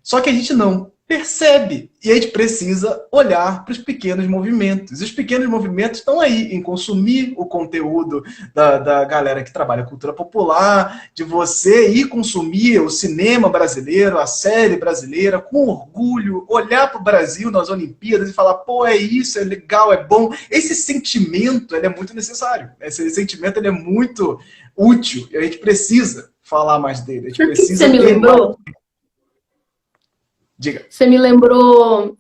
Só que a gente não percebe. E a gente precisa olhar para os pequenos movimentos. E os pequenos movimentos estão aí, em consumir o conteúdo da galera que trabalha cultura popular, de você ir consumir o cinema brasileiro, a série brasileira, com orgulho, olhar para o Brasil nas Olimpíadas e falar, pô, é isso, é legal, é bom. Esse sentimento, ele é muito necessário. Esse sentimento, ele é muito útil. E a gente precisa falar mais dele. A gente precisa Você me lembrou? Diga. Você me lembrou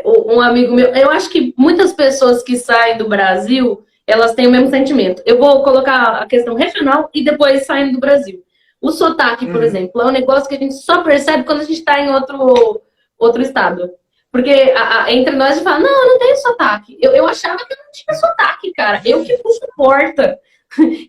um amigo meu. Eu acho que muitas pessoas que saem do Brasil, elas têm o mesmo sentimento. Eu vou colocar a questão regional e depois saindo do Brasil. O sotaque, por exemplo, é um negócio que a gente só percebe quando a gente está em outro estado. Porque entre nós a gente fala, não, eu não tenho sotaque. Eu achava que eu não tinha sotaque, cara. Eu que puxo a porta.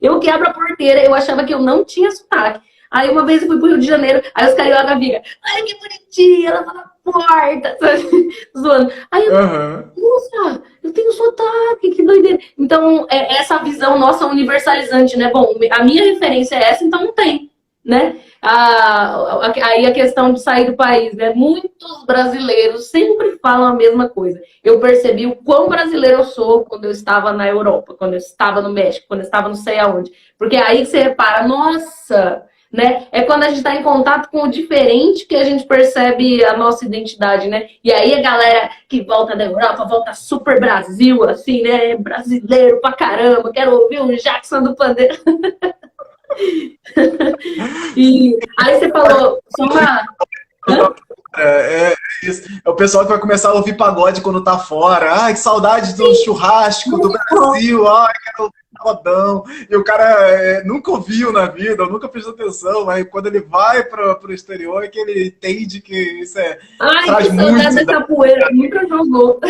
Eu que abro a porteira, eu achava que eu não tinha sotaque. Aí uma vez eu fui pro Rio de Janeiro, aí os carioca ficam, ai que bonitinha, ela fala porta, sabe? Zoando. Aí eu, nossa, eu tenho sotaque, que doideira. Então, essa visão nossa universalizante, né? Bom, a minha referência é essa, então não tem, né? Aí a questão de sair do país, né? Muitos brasileiros sempre falam a mesma coisa. Eu percebi o quão brasileiro eu sou quando eu estava na Europa, quando eu estava no México, quando eu estava não sei aonde. Porque aí você repara, nossa... Né? É quando a gente está em contato com o diferente que a gente percebe a nossa identidade, né? E aí a galera que volta da Europa, volta super Brasil, assim, né? Brasileiro pra caramba, quero ouvir o Jackson do Pandeiro. E aí você falou, é o pessoal que vai começar a ouvir pagode quando tá fora. Ai, que saudade do churrasco do Brasil. Ai, quero ouvir pagodão. E o cara nunca ouviu na vida, nunca prestou atenção, mas quando ele vai pro exterior é que ele entende que isso traz que muito. Saudade da capoeira, nunca jogou.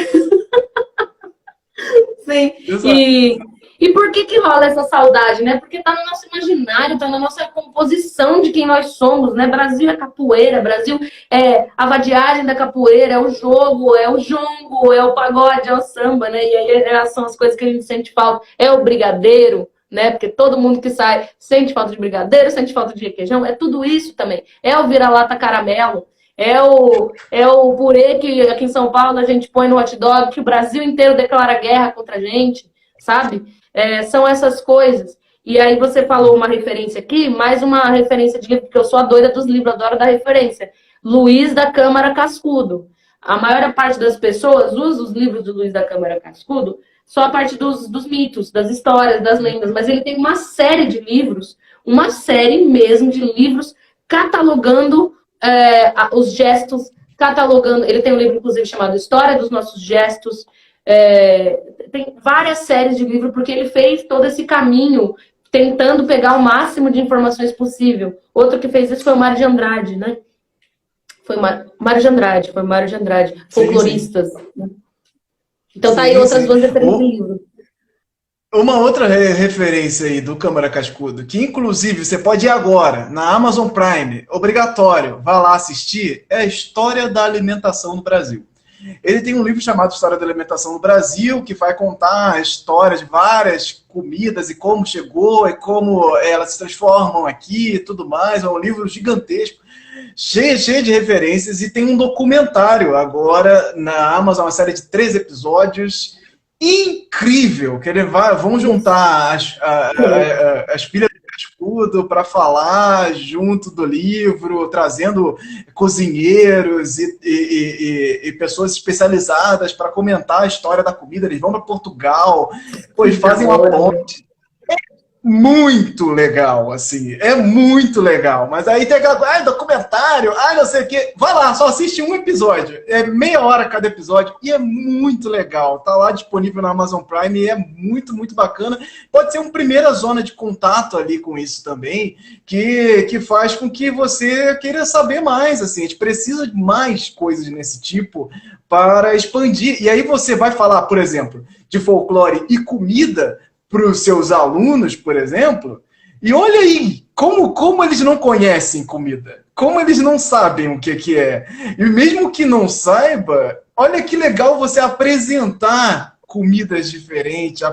Sim. E por que que rola essa saudade, né? Porque tá no nosso imaginário, tá na nossa composição de quem nós somos, né? Brasil é capoeira, Brasil é a vadiagem da capoeira, é o jogo, é o jongo, é o pagode, é o samba, né? E aí são as coisas que a gente sente falta. É o brigadeiro, né? Porque todo mundo que sai sente falta de brigadeiro, sente falta de requeijão, é tudo isso também. É o vira-lata caramelo, é o purê que aqui em São Paulo a gente põe no hot dog, que o Brasil inteiro declara guerra contra a gente, sabe? São essas coisas. E aí você falou uma referência aqui, mais uma referência de livro, porque eu sou a doida dos livros, adoro dar referência. Luiz da Câmara Cascudo. A maior parte das pessoas usa os livros do Luiz da Câmara Cascudo só a parte dos mitos, das histórias, das lendas, mas ele tem uma série de livros, uma série mesmo de livros catalogando os gestos, catalogando. Ele tem um livro, inclusive, chamado História dos Nossos Gestos. Tem várias séries de livro, porque ele fez todo esse caminho tentando pegar o máximo de informações possível. Outro que fez isso foi o Mário de Andrade, né? Foi Mário de Andrade, folcloristas. Sim. Né? Então tá aí outras duas referências do livro. Uma outra referência aí do Câmara Cascudo, que inclusive você pode ir agora, na Amazon Prime, obrigatório, vá lá assistir, é a História da Alimentação no Brasil. Ele tem um livro chamado História da Alimentação no Brasil, que vai contar a história de várias comidas e como chegou e como elas se transformam aqui e tudo mais. É um livro gigantesco, cheio de referências, e tem um documentário agora na Amazon, uma série de 3 episódios, incrível, que vão juntar as filhas de Cascudo para falar junto do livro, trazendo cozinheiros e pessoas especializadas para comentar a história da comida. Eles vão para Portugal, depois fazem uma ponte. Muito legal, assim, é muito legal. Mas aí tem aquela documentário, não sei o quê. Vai lá, só assiste um episódio. É meia hora cada episódio e é muito legal. Tá lá disponível na Amazon Prime e é muito, muito bacana. Pode ser uma primeira zona de contato ali com isso também, que faz com que você queira saber mais, assim. A gente precisa de mais coisas nesse tipo para expandir. E aí você vai falar, por exemplo, de folclore e comida para os seus alunos, por exemplo, e olha aí, como eles não conhecem comida, como eles não sabem o que é. E mesmo que não saiba, olha que legal você apresentar comidas diferentes.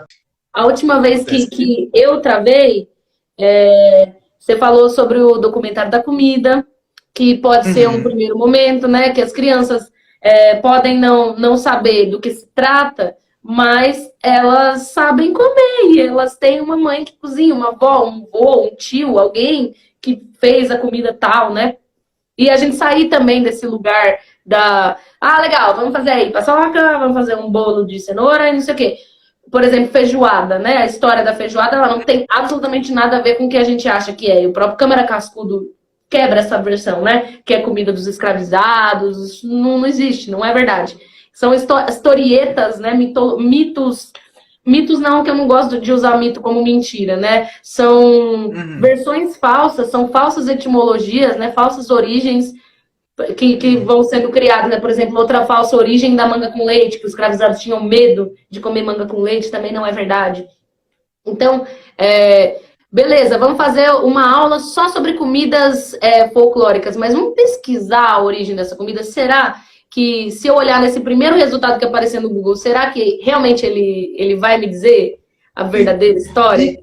A última vez que eu travei, você falou sobre o documentário da comida, que pode ser um primeiro momento, né? Que as crianças podem não saber do que se trata, mas elas sabem comer, e elas têm uma mãe que cozinha, uma avó, um vô, um tio, alguém que fez a comida tal, né? E a gente sair também desse lugar legal, vamos fazer aí paçoca, vamos fazer um bolo de cenoura e não sei o quê. Por exemplo, feijoada, né? A história da feijoada, ela não tem absolutamente nada a ver com o que a gente acha que é. E o próprio Câmara Cascudo quebra essa versão, né? Que é comida dos escravizados, não existe, não é verdade. São historietas, né? Mitos não, que eu não gosto de usar mito como mentira, né? São versões falsas, são falsas etimologias, né? Falsas origens que vão sendo criadas, né? Por exemplo, outra falsa origem da manga com leite, que os escravizados tinham medo de comer manga com leite, também não é verdade. Então, beleza, vamos fazer uma aula só sobre comidas folclóricas, mas vamos pesquisar a origem dessa comida? Será que, se eu olhar nesse primeiro resultado que apareceu no Google, será que realmente ele vai me dizer a verdadeira história?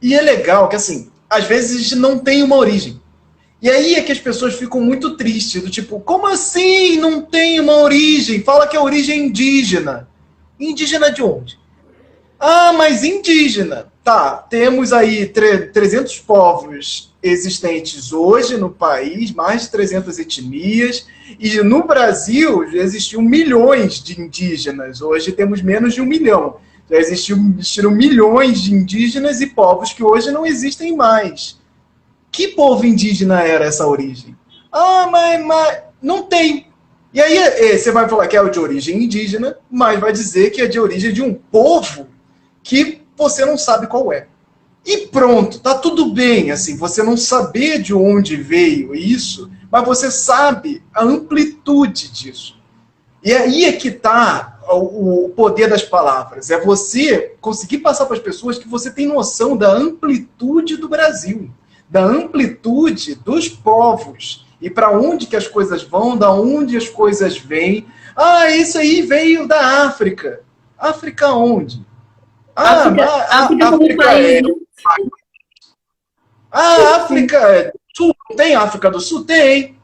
E é legal que, assim, às vezes a gente não tem uma origem. E aí é que as pessoas ficam muito tristes, do tipo, como assim não tem uma origem? Fala que a origem é indígena. Indígena de onde? Mas indígena. Tá, temos aí 300 povos existentes hoje no país, mais de 300 etnias, e no Brasil já existiam milhões de indígenas, hoje temos menos de 1 milhão. Já existiram milhões de indígenas e povos que hoje não existem mais. Que povo indígena era essa origem? Mas não tem. E aí você vai falar que é de origem indígena, mas vai dizer que é de origem de um povo que você não sabe qual é. E pronto, tá tudo bem, assim, você não saber de onde veio isso, mas você sabe a amplitude disso. E aí é que tá o poder das palavras. É você conseguir passar para as pessoas que você tem noção da amplitude do Brasil, da amplitude dos povos e para onde que as coisas vão, da onde as coisas vêm. Ah, isso aí veio da África. África onde? África como África país. África do Sul, tem África do Sul? Tem.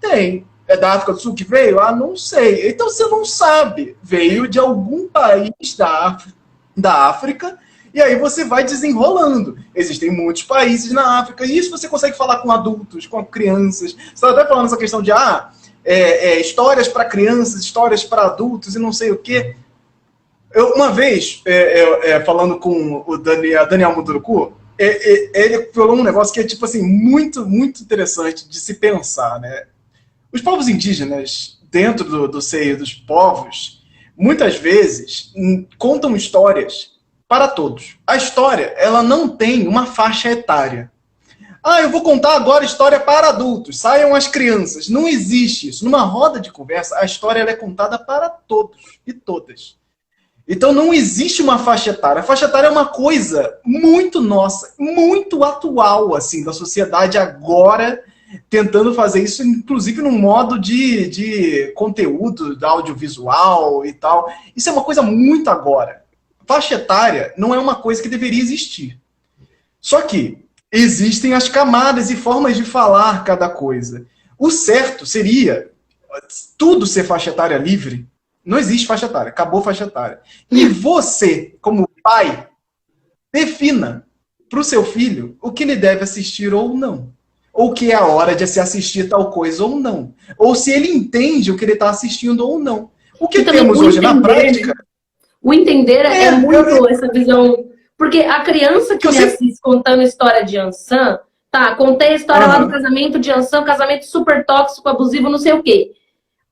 É da África do Sul que veio? Ah, não sei. Então você não sabe. Veio de algum país da África, e aí você vai desenrolando. Existem muitos países na África, e isso você consegue falar com adultos, com crianças. Você está até falando essa questão de histórias para crianças, histórias para adultos, e não sei o quê. Uma vez, falando com o Daniel Munduruku, ele falou um negócio que é tipo assim, muito, muito interessante de se pensar, né? Os povos indígenas, dentro do seio dos povos, muitas vezes contam histórias para todos. A história, ela não tem uma faixa etária. Ah, eu vou contar agora história para adultos, saiam as crianças. Não existe isso. Numa roda de conversa, a história ela é contada para todos e todas. Então não existe uma faixa etária. A faixa etária é uma coisa muito nossa, muito atual, assim, da sociedade agora, tentando fazer isso, inclusive num modo de conteúdo, de audiovisual e tal. Isso é uma coisa muito agora. Faixa etária não é uma coisa que deveria existir. Só que existem as camadas e formas de falar cada coisa. O certo seria tudo ser faixa etária livre. Não existe faixa etária, acabou faixa etária. E você, como pai, defina para o seu filho o que ele deve assistir ou não. Ou que é a hora de se assistir tal coisa ou não. Ou se ele entende o que ele está assistindo ou não. O que temos hoje na prática... O entender é muito essa visão... Porque a criança que me assiste contando história de Ansan, tá, contei a história lá do casamento de Ansan, casamento super tóxico, abusivo, não sei o quê.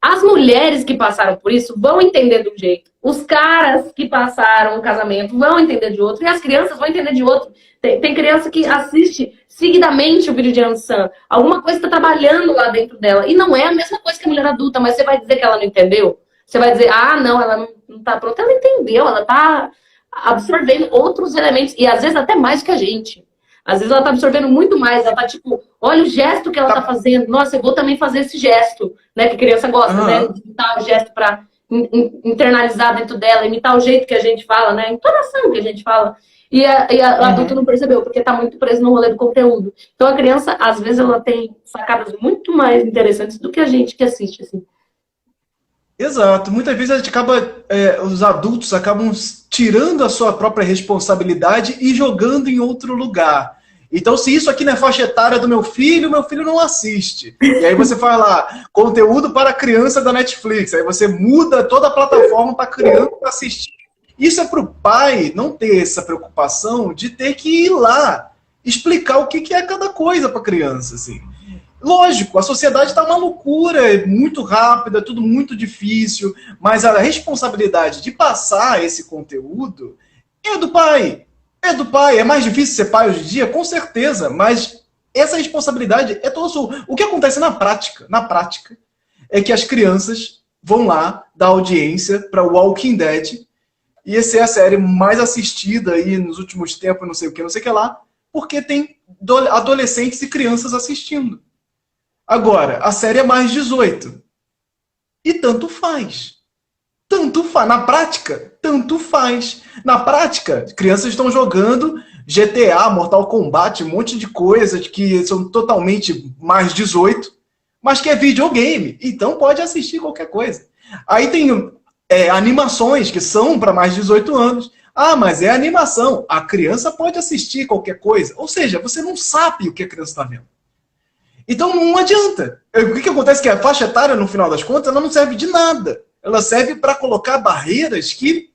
As mulheres que passaram por isso vão entender de um jeito. Os caras que passaram o casamento vão entender de outro. E as crianças vão entender de outro. Tem criança que assiste seguidamente o vídeo de Ansan. Alguma coisa está trabalhando lá dentro dela. E não é a mesma coisa que a mulher adulta, mas você vai dizer que ela não entendeu? Você vai dizer, não, ela não está pronta. Ela entendeu, ela está absorvendo outros elementos. E às vezes até mais que a gente. Às vezes ela está absorvendo muito mais. Ela está tipo, olha o gesto que ela está fazendo. Nossa, eu vou também fazer esse gesto. Né? Que criança gosta, né? De imitar o gesto para internalizar dentro dela. Imitar o jeito que a gente fala, né? A entonação que a gente fala. E a adulto não percebeu, porque está muito preso no rolê do conteúdo. Então a criança, às vezes, ela tem sacadas muito mais interessantes do que a gente que assiste, assim. Exato. Muitas vezes a gente os adultos acabam tirando a sua própria responsabilidade e jogando em outro lugar. Então, se isso aqui não é faixa etária do meu filho não assiste. E aí você fala lá, conteúdo para criança da Netflix. Aí você muda toda a plataforma para criança assistir. Isso é para o pai não ter essa preocupação de ter que ir lá explicar o que é cada coisa para a criança, assim. Lógico, a sociedade está uma loucura, é muito rápida, é tudo muito difícil, mas a responsabilidade de passar esse conteúdo é do pai. É do pai. É mais difícil ser pai hoje em dia? Com certeza, mas essa responsabilidade é toda sua. O que acontece na prática? Na prática, é que as crianças vão lá dar audiência para o Walking Dead, e essa é a série mais assistida aí nos últimos tempos, não sei o que lá, porque tem adolescentes e crianças assistindo. Agora, a série é mais 18. E tanto faz. Tanto faz. Na prática, tanto faz. Na prática, crianças estão jogando GTA, Mortal Kombat, um monte de coisas que são totalmente mais 18, mas que é videogame. Então pode assistir qualquer coisa. Aí tem animações que são para mais de 18 anos. Ah, mas é animação. A criança pode assistir qualquer coisa. Ou seja, você não sabe o que a criança está vendo. Então não adianta. O que acontece é que a faixa etária, no final das contas, ela não serve de nada. Ela serve para colocar barreiras que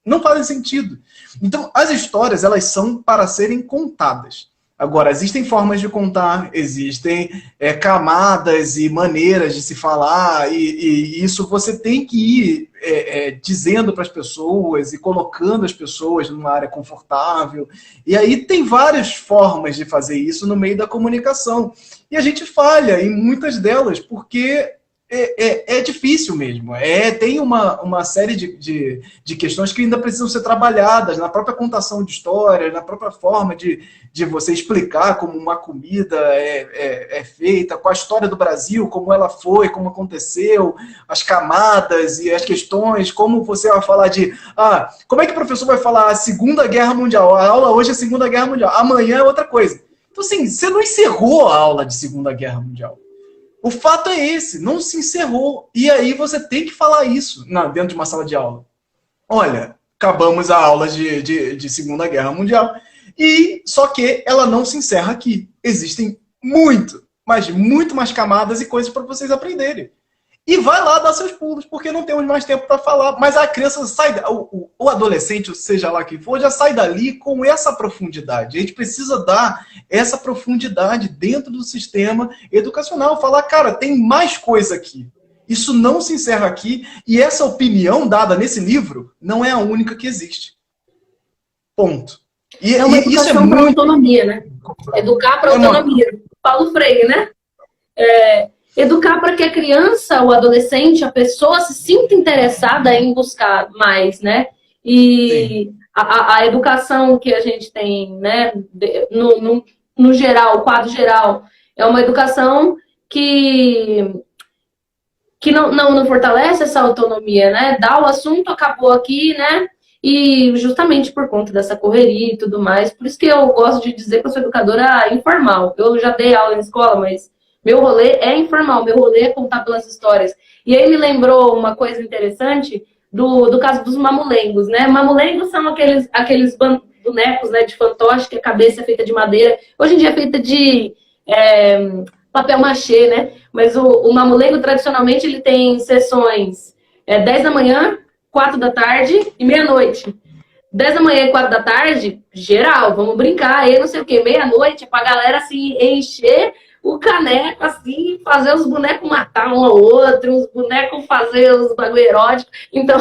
não fazem sentido. Então, as histórias, elas são para serem contadas. Agora, existem formas de contar, existem camadas e maneiras de se falar, e isso você tem que ir dizendo para as pessoas e colocando as pessoas numa área confortável. E aí tem várias formas de fazer isso no meio da comunicação. E a gente falha em muitas delas, porque é difícil mesmo. Tem uma série de questões que ainda precisam ser trabalhadas na própria contação de história, na própria forma de você explicar como uma comida é feita, com a história do Brasil, como ela foi, como aconteceu, as camadas e as questões, como você vai falar como é que o professor vai falar a Segunda Guerra Mundial? A aula hoje é a Segunda Guerra Mundial, amanhã é outra coisa. Então, assim, você não encerrou a aula de Segunda Guerra Mundial. O fato é esse, não se encerrou. E aí você tem que falar isso dentro de uma sala de aula. Olha, acabamos a aula de Segunda Guerra Mundial, só que ela não se encerra aqui. Existem muito mais camadas e coisas para vocês aprenderem. E vai lá dar seus pulos, porque não temos mais tempo para falar. Mas a criança sai, o adolescente, seja lá quem for, já sai dali com essa profundidade. A gente precisa dar essa profundidade dentro do sistema educacional. Falar, cara, tem mais coisa aqui. Isso não se encerra aqui. E essa opinião dada nesse livro não é a única que existe. Ponto. É uma educação para autonomia, né? Educar para autonomia. Paulo Freire, né? Educar para que a criança, o adolescente, a pessoa se sinta interessada em buscar mais, né? E a educação que a gente tem, né, no geral, o quadro geral, é uma educação que não fortalece essa autonomia, né? Dá o assunto, acabou aqui, né? E justamente por conta dessa correria e tudo mais, por isso que eu gosto de dizer que eu sou educadora informal. Eu já dei aula na escola, mas meu rolê é informal, meu rolê é contar pelas histórias. E aí me lembrou uma coisa interessante do caso dos mamulengos, né? Mamulengos são aqueles bonecos, né, de fantoche, que a cabeça é feita de madeira. Hoje em dia é feita de papel machê, né? Mas o mamulengo, tradicionalmente, ele tem sessões 10 da manhã, 4 da tarde e meia-noite. 10 da manhã e 4 da tarde, geral, vamos brincar, aí não sei o quê. Meia-noite é pra galera, assim, encher o caneco, assim, fazer os bonecos matar um ao outro, os bonecos fazer os bagulho eróticos. Então,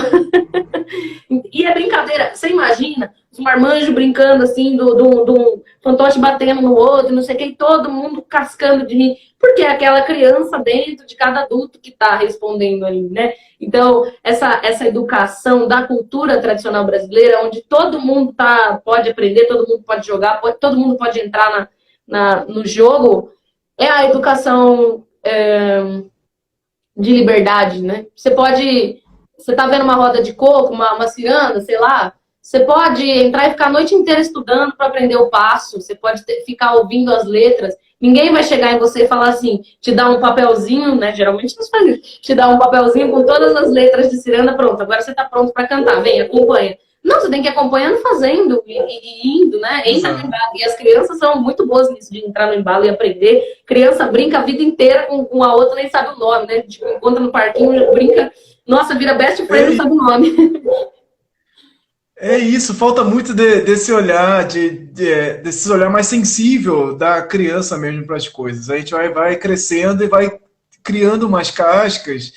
e é brincadeira. Você imagina os marmanjos brincando, assim, do fantoche batendo no outro, não sei o que, e todo mundo cascando de rir. Porque é aquela criança dentro de cada adulto que está respondendo ali, né? Então, essa educação da cultura tradicional brasileira, onde todo mundo pode aprender, todo mundo pode jogar, todo mundo pode entrar no jogo, é a educação de liberdade, né? Você tá vendo uma roda de coco, uma ciranda, sei lá, você pode entrar e ficar a noite inteira estudando para aprender o passo, você pode ficar ouvindo as letras, ninguém vai chegar em você e falar assim, te dar um papelzinho, né? Geralmente nós fazemos isso, te dar um papelzinho com todas as letras de ciranda, pronto, agora você tá pronto para cantar, vem, acompanha. Não, você tem que ir acompanhando, fazendo e indo, né? Entra no embalo. E as crianças são muito boas nisso, de entrar no embalo e aprender. Criança brinca a vida inteira com a outra, nem sabe o nome, né? Tipo, encontra no parquinho, brinca. Nossa, vira best friend, não sabe o nome. É isso, falta muito desse olhar, desse olhar mais sensível da criança mesmo para as coisas. A gente vai crescendo e vai criando umas cascas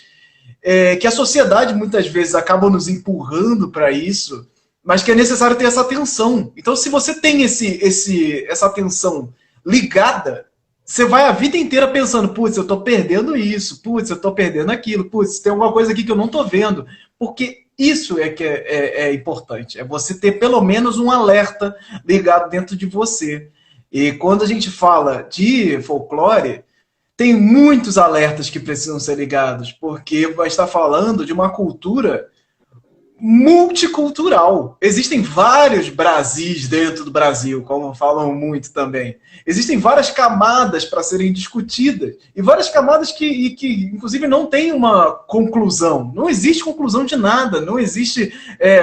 que a sociedade muitas vezes acaba nos empurrando para isso, mas que é necessário ter essa atenção. Então, se você tem essa atenção ligada, você vai a vida inteira pensando, putz, eu estou perdendo isso, putz, eu estou perdendo aquilo, putz, tem alguma coisa aqui que eu não estou vendo. Porque isso que é importante, é você ter pelo menos um alerta ligado dentro de você. E quando a gente fala de folclore, tem muitos alertas que precisam ser ligados, porque vai estar falando de uma cultura multicultural. Existem vários Brasis dentro do Brasil, como falam muito também. Existem várias camadas para serem discutidas, e várias camadas que inclusive, não tem uma conclusão. Não existe conclusão de nada, não existe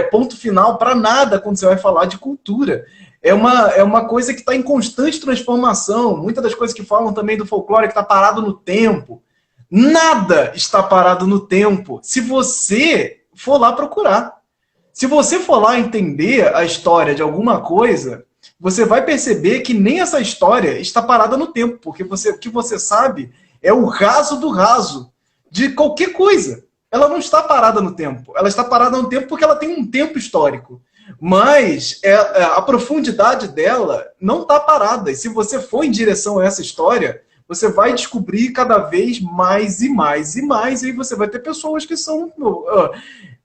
ponto final para nada quando você vai falar de cultura. É uma coisa que está em constante transformação. Muitas das coisas que falam também do folclore que está parado no tempo. Nada está parado no tempo se você for lá procurar. Se você for lá entender a história de alguma coisa, você vai perceber que nem essa história está parada no tempo, porque o que você sabe é o raso do raso de qualquer coisa. Ela não está parada no tempo. Ela está parada no tempo porque ela tem um tempo histórico. Mas a profundidade dela não está parada. E se você for em direção a essa história, você vai descobrir cada vez mais e mais e mais, e aí você vai ter pessoas que são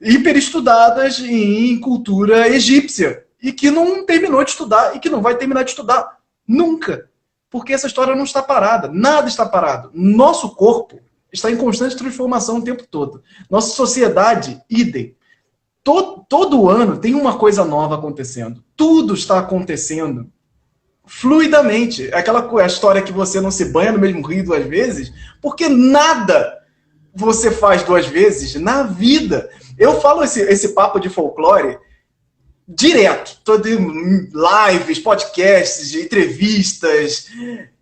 hiperestudadas em cultura egípcia, e que não terminou de estudar, e que não vai terminar de estudar nunca. Porque essa história não está parada, nada está parado. Nosso corpo está em constante transformação o tempo todo. Nossa sociedade, idem. Todo ano tem uma coisa nova acontecendo. Tudo está acontecendo fluidamente. A história que você não se banha no mesmo rio 2 vezes, porque nada você faz 2 vezes na vida. Eu falo esse papo de folclore direto. Todo lives, podcasts, entrevistas,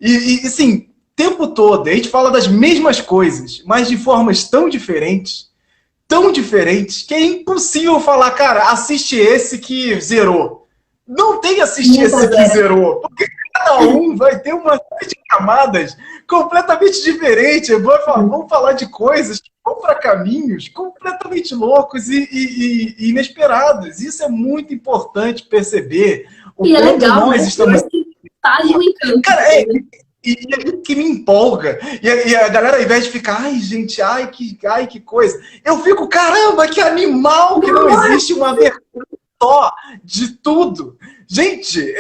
e assim, o tempo todo. A gente fala das mesmas coisas, mas de formas tão diferentes, que é impossível falar, cara, assiste esse que zerou. Não tem assistir esse que zerou, porque cada um vai ter uma série de camadas completamente diferentes. Vamos falar de coisas que vão para caminhos completamente loucos e inesperados. Isso é muito importante perceber. E é legal, nós estamos... Cara, e é que me empolga. E a galera, ao invés de ficar, ai, gente, ai, que coisa. Eu fico, caramba, que animal que não existe uma versão só de tudo. Gente,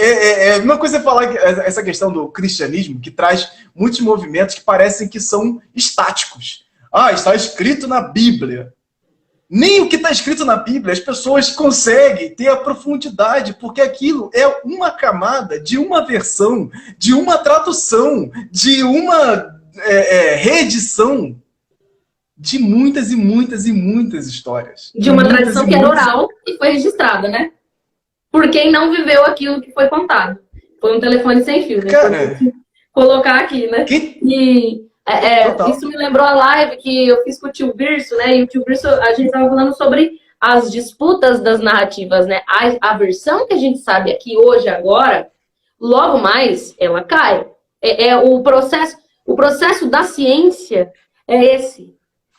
uma coisa é falar essa questão do cristianismo, que traz muitos movimentos que parecem que são estáticos. Ah, está escrito na Bíblia. Nem o que está escrito na Bíblia as pessoas conseguem ter a profundidade, porque aquilo é uma camada de uma versão, de uma tradução, de uma reedição de muitas e muitas e muitas histórias. De uma tradição que era oral e foi registrada, né? Por quem não viveu aquilo que foi contado. Foi um telefone sem fio, né? Cara, colocar aqui, né? E isso me lembrou a live que eu fiz com o Tio Birso, né? E o Tio Birso, a gente estava falando sobre as disputas das narrativas, né? A versão que a gente sabe aqui hoje, agora, logo mais, ela cai. O processo da ciência é esse.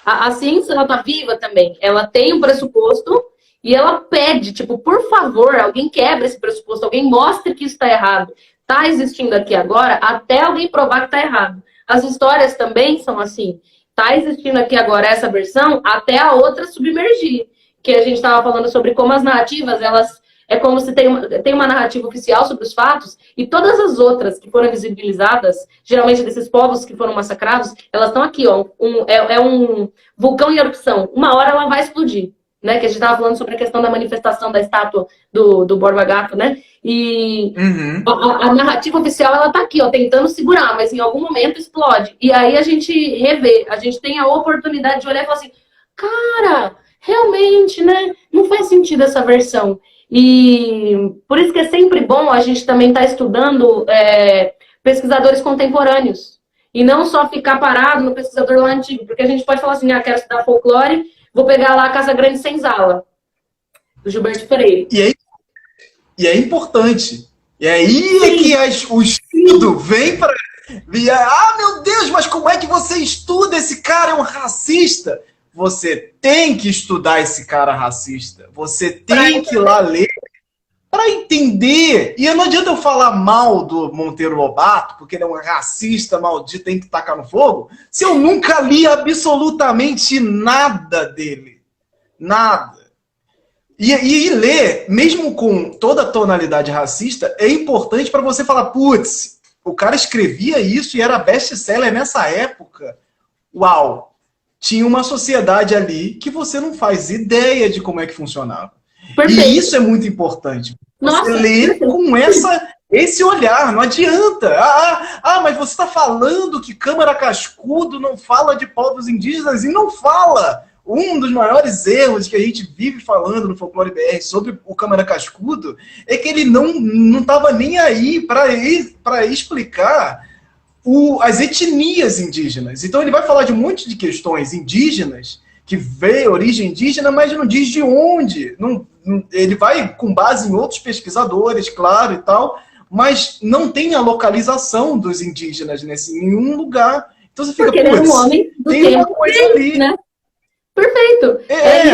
A ciência, ela tá viva também. Ela tem um pressuposto e ela pede, tipo, por favor, alguém quebra esse pressuposto, alguém mostre que isso está errado. Tá existindo aqui agora até alguém provar que está errado. As histórias também são assim. Tá existindo aqui agora essa versão até a outra submergir. Que a gente estava falando sobre como as narrativas, elas... É como se tem uma narrativa oficial sobre os fatos e todas as outras que foram visibilizadas, geralmente desses povos que foram massacrados, elas estão aqui, ó. É um vulcão em erupção. Uma hora ela vai explodir, né? Que a gente estava falando sobre a questão da manifestação da estátua do Borba Gato, né? E a narrativa oficial, ela tá aqui, ó, tentando segurar, mas em algum momento explode. E aí a gente revê, a gente tem a oportunidade de olhar e falar assim, cara, realmente, né? Não faz sentido essa versão. E por isso que é sempre bom a gente também estar estudando pesquisadores contemporâneos. E não só ficar parado no pesquisador lá antigo. Porque a gente pode falar assim, quero estudar folclore, vou pegar lá a Casa Grande Senzala, do Gilberto Freire. E é importante. E é aí que o estudo vem para... Ah, meu Deus, mas como é que você estuda? Esse cara é um racista. Você tem que estudar esse cara racista. Você tem que ir lá ler para entender. E não adianta eu falar mal do Monteiro Lobato, porque ele é um racista maldito, tem que tacar no fogo, se eu nunca li absolutamente nada dele. Nada. E ler, mesmo com toda a tonalidade racista, é importante para você falar, putz, o cara escrevia isso e era best-seller nessa época. Uau! Tinha uma sociedade ali que você não faz ideia de como é que funcionava. Perfeito. E isso é muito importante. Você ler com esse olhar, não adianta. Mas você está falando que Câmara Cascudo não fala de povos indígenas, e não fala. Um dos maiores erros que a gente vive falando no Folclore BR sobre o Câmara Cascudo é que ele não estava nem aí para explicar as etnias indígenas. Então ele vai falar de um monte de questões indígenas, que veio origem indígena, mas não diz de onde. Ele vai com base em outros pesquisadores, claro, e tal, mas não tem a localização dos indígenas em nenhum lugar. Então você fica, porque ele é um homem do tem tempo uma coisa ali. Né? Perfeito.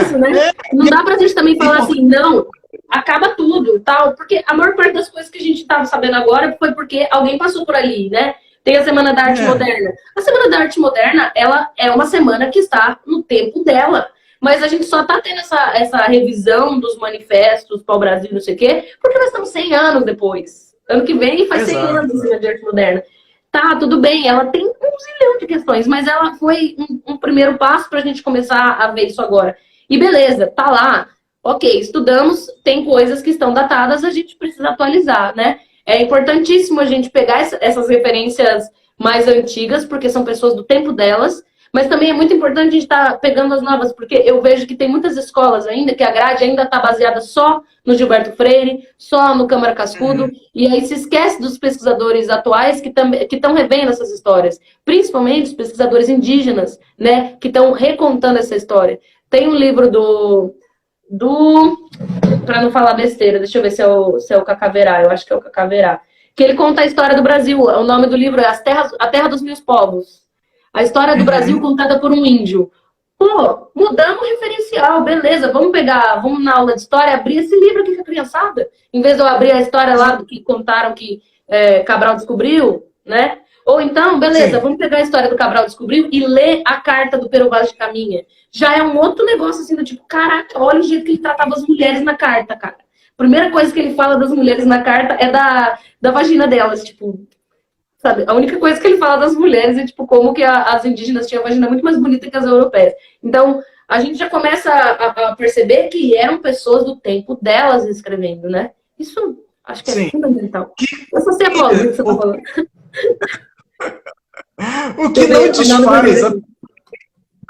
Isso, né? Não dá pra gente também falar assim, não, acaba tudo, tal, porque a maior parte das coisas que a gente estava sabendo agora foi porque alguém passou por ali, né? Tem a Semana da Arte Moderna. A Semana da Arte Moderna, ela é uma semana que está no tempo dela. Mas a gente só está tendo essa revisão dos manifestos para o Brasil, não sei o quê, porque nós estamos 100 anos depois. Ano que vem faz 100 anos a Semana de Arte Moderna. Tá, tudo bem, ela tem um zilhão de questões, mas ela foi um primeiro passo para a gente começar a ver isso agora. E beleza, tá lá, ok, estudamos, tem coisas que estão datadas, a gente precisa atualizar, né? É importantíssimo a gente pegar essas referências mais antigas, porque são pessoas do tempo delas, mas também é muito importante a gente estar pegando as novas, porque eu vejo que tem muitas escolas ainda, que a grade ainda está baseada só no Gilberto Freire, só no Câmara Cascudo, e aí se esquece dos pesquisadores atuais que estão revendo essas histórias, principalmente os pesquisadores indígenas, né, que estão recontando essa história. Tem um livro para não falar besteira, deixa eu ver se é o Cacaverá, eu acho que é o Cacaverá, que ele conta a história do Brasil. O nome do livro é A Terra dos Mil Povos. A história do Brasil contada por um índio. Pô, mudamos o referencial, beleza, vamos na aula de história abrir esse livro aqui com a criançada, em vez de eu abrir a história lá do que contaram que Cabral descobriu, né? Ou então, beleza, Sim. Vamos pegar a história do Cabral descobriu e ler a carta do Pero Vaz de Caminha. Já é um outro negócio assim, do tipo, caraca, olha o jeito que ele tratava as mulheres na carta, cara. Primeira coisa que ele fala das mulheres na carta é da vagina delas, tipo... Sabe? A única coisa que ele fala das mulheres é tipo como que as indígenas tinham a vagina muito mais bonita que as europeias. Então, a gente já começa a perceber que eram pessoas do tempo delas escrevendo, né? Isso acho que é fundamental. Eu só sei a palavra que você está falando. O que não desfaz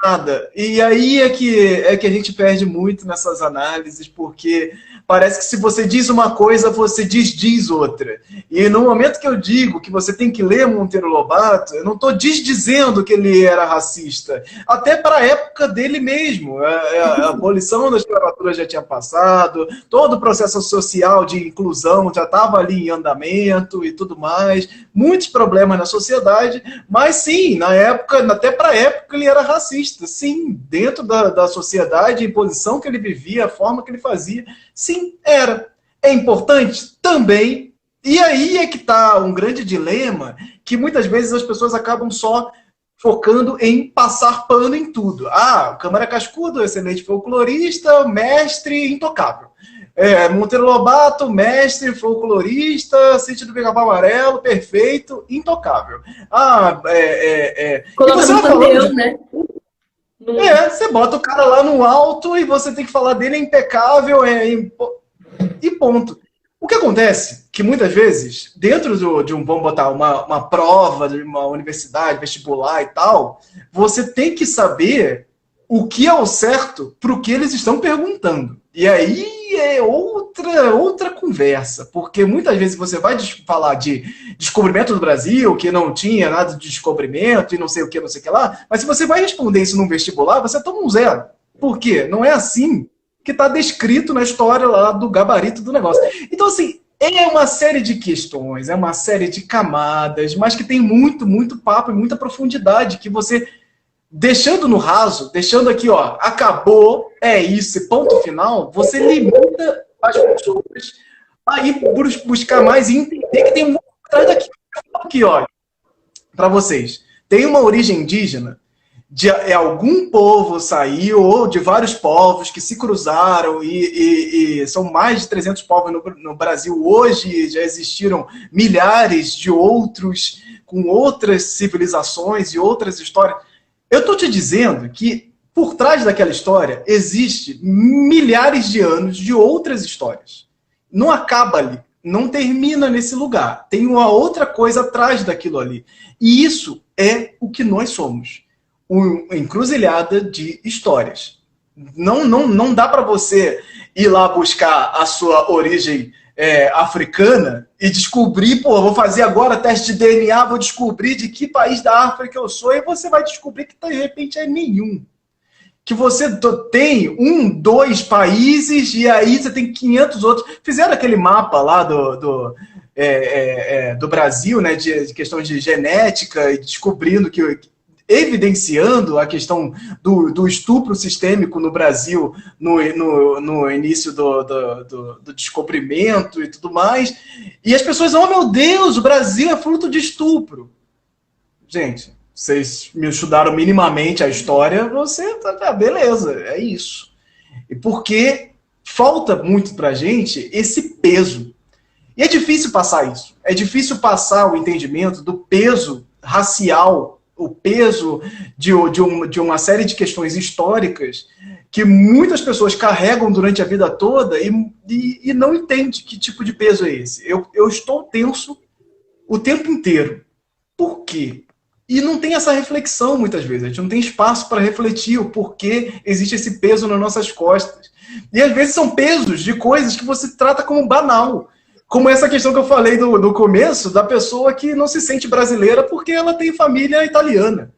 nada. E aí é que a gente perde muito nessas análises, porque parece que se você diz uma coisa, você diz outra. E no momento que eu digo que você tem que ler Monteiro Lobato, eu não estou dizendo que ele era racista. Até para a época dele mesmo. A abolição da escravatura já tinha passado, todo o processo social de inclusão já estava ali em andamento e tudo mais. Muitos problemas na sociedade, mas sim, na época, até para a época ele era racista. Sim, dentro da sociedade, a imposição que ele vivia, a forma que ele fazia, sim, era. É importante? Também. E aí é que está um grande dilema, que muitas vezes as pessoas acabam só focando em passar pano em tudo. Ah, Câmara Cascudo, excelente folclorista, mestre, intocável. Monteiro Lobato, mestre, folclorista, Sítio do Pica-Pau Amarelo, perfeito, intocável. Coloca no panteão, né? Você bota o cara lá no alto e você tem que falar dele, é impecável, e ponto. O que acontece? Que muitas vezes, dentro vamos botar uma prova de uma universidade, vestibular e tal, você tem que saber o que é o certo para o que eles estão perguntando. E aí é outra conversa, porque muitas vezes você vai falar de descobrimento do Brasil, que não tinha nada de descobrimento e não sei o que lá, mas se você vai responder isso num vestibular, você toma um 0. Por quê? Não é assim que está descrito na história lá do gabarito do negócio. Então, assim, é uma série de questões, é uma série de camadas, mas que tem muito, muito papo e muita profundidade, que você... Deixando no raso, deixando aqui, ó, acabou, é isso, ponto final, você limita as pessoas a ir buscar mais e entender que tem um outro atrás daqui. Aqui, ó, para vocês. Tem uma origem indígena, de algum povo saiu, ou de vários povos que se cruzaram, e são mais de 300 povos no Brasil hoje, já existiram milhares de outros, com outras civilizações e outras histórias. Eu estou te dizendo que por trás daquela história existe milhares de anos de outras histórias. Não acaba ali, não termina nesse lugar. Tem uma outra coisa atrás daquilo ali. E isso é o que nós somos. Uma encruzilhada de histórias. Não dá para você ir lá buscar a sua origem africana e descobrir, vou fazer agora teste de DNA, vou descobrir de que país da África eu sou, e você vai descobrir que de repente é nenhum. Que você tem 1, 2 países e aí você tem 500 outros. Fizeram aquele mapa lá do Brasil, né, de questão de genética, e descobrindo evidenciando a questão do estupro sistêmico no Brasil no início do descobrimento e tudo mais. E as pessoas, oh meu Deus, o Brasil é fruto de estupro. gente, vocês me estudaram minimamente a história, você tá beleza, é isso. E porque falta muito pra gente esse peso. E é difícil passar isso. É difícil passar o entendimento do peso racial, o peso de uma série de questões históricas que muitas pessoas carregam durante a vida toda e não entendem que tipo de peso é esse. Eu estou tenso o tempo inteiro. Por quê? E não tem essa reflexão muitas vezes. A gente não tem espaço para refletir o porquê existe esse peso nas nossas costas. E às vezes são pesos de coisas que você trata como banal. Como essa questão que eu falei no começo, da pessoa que não se sente brasileira porque ela tem família italiana.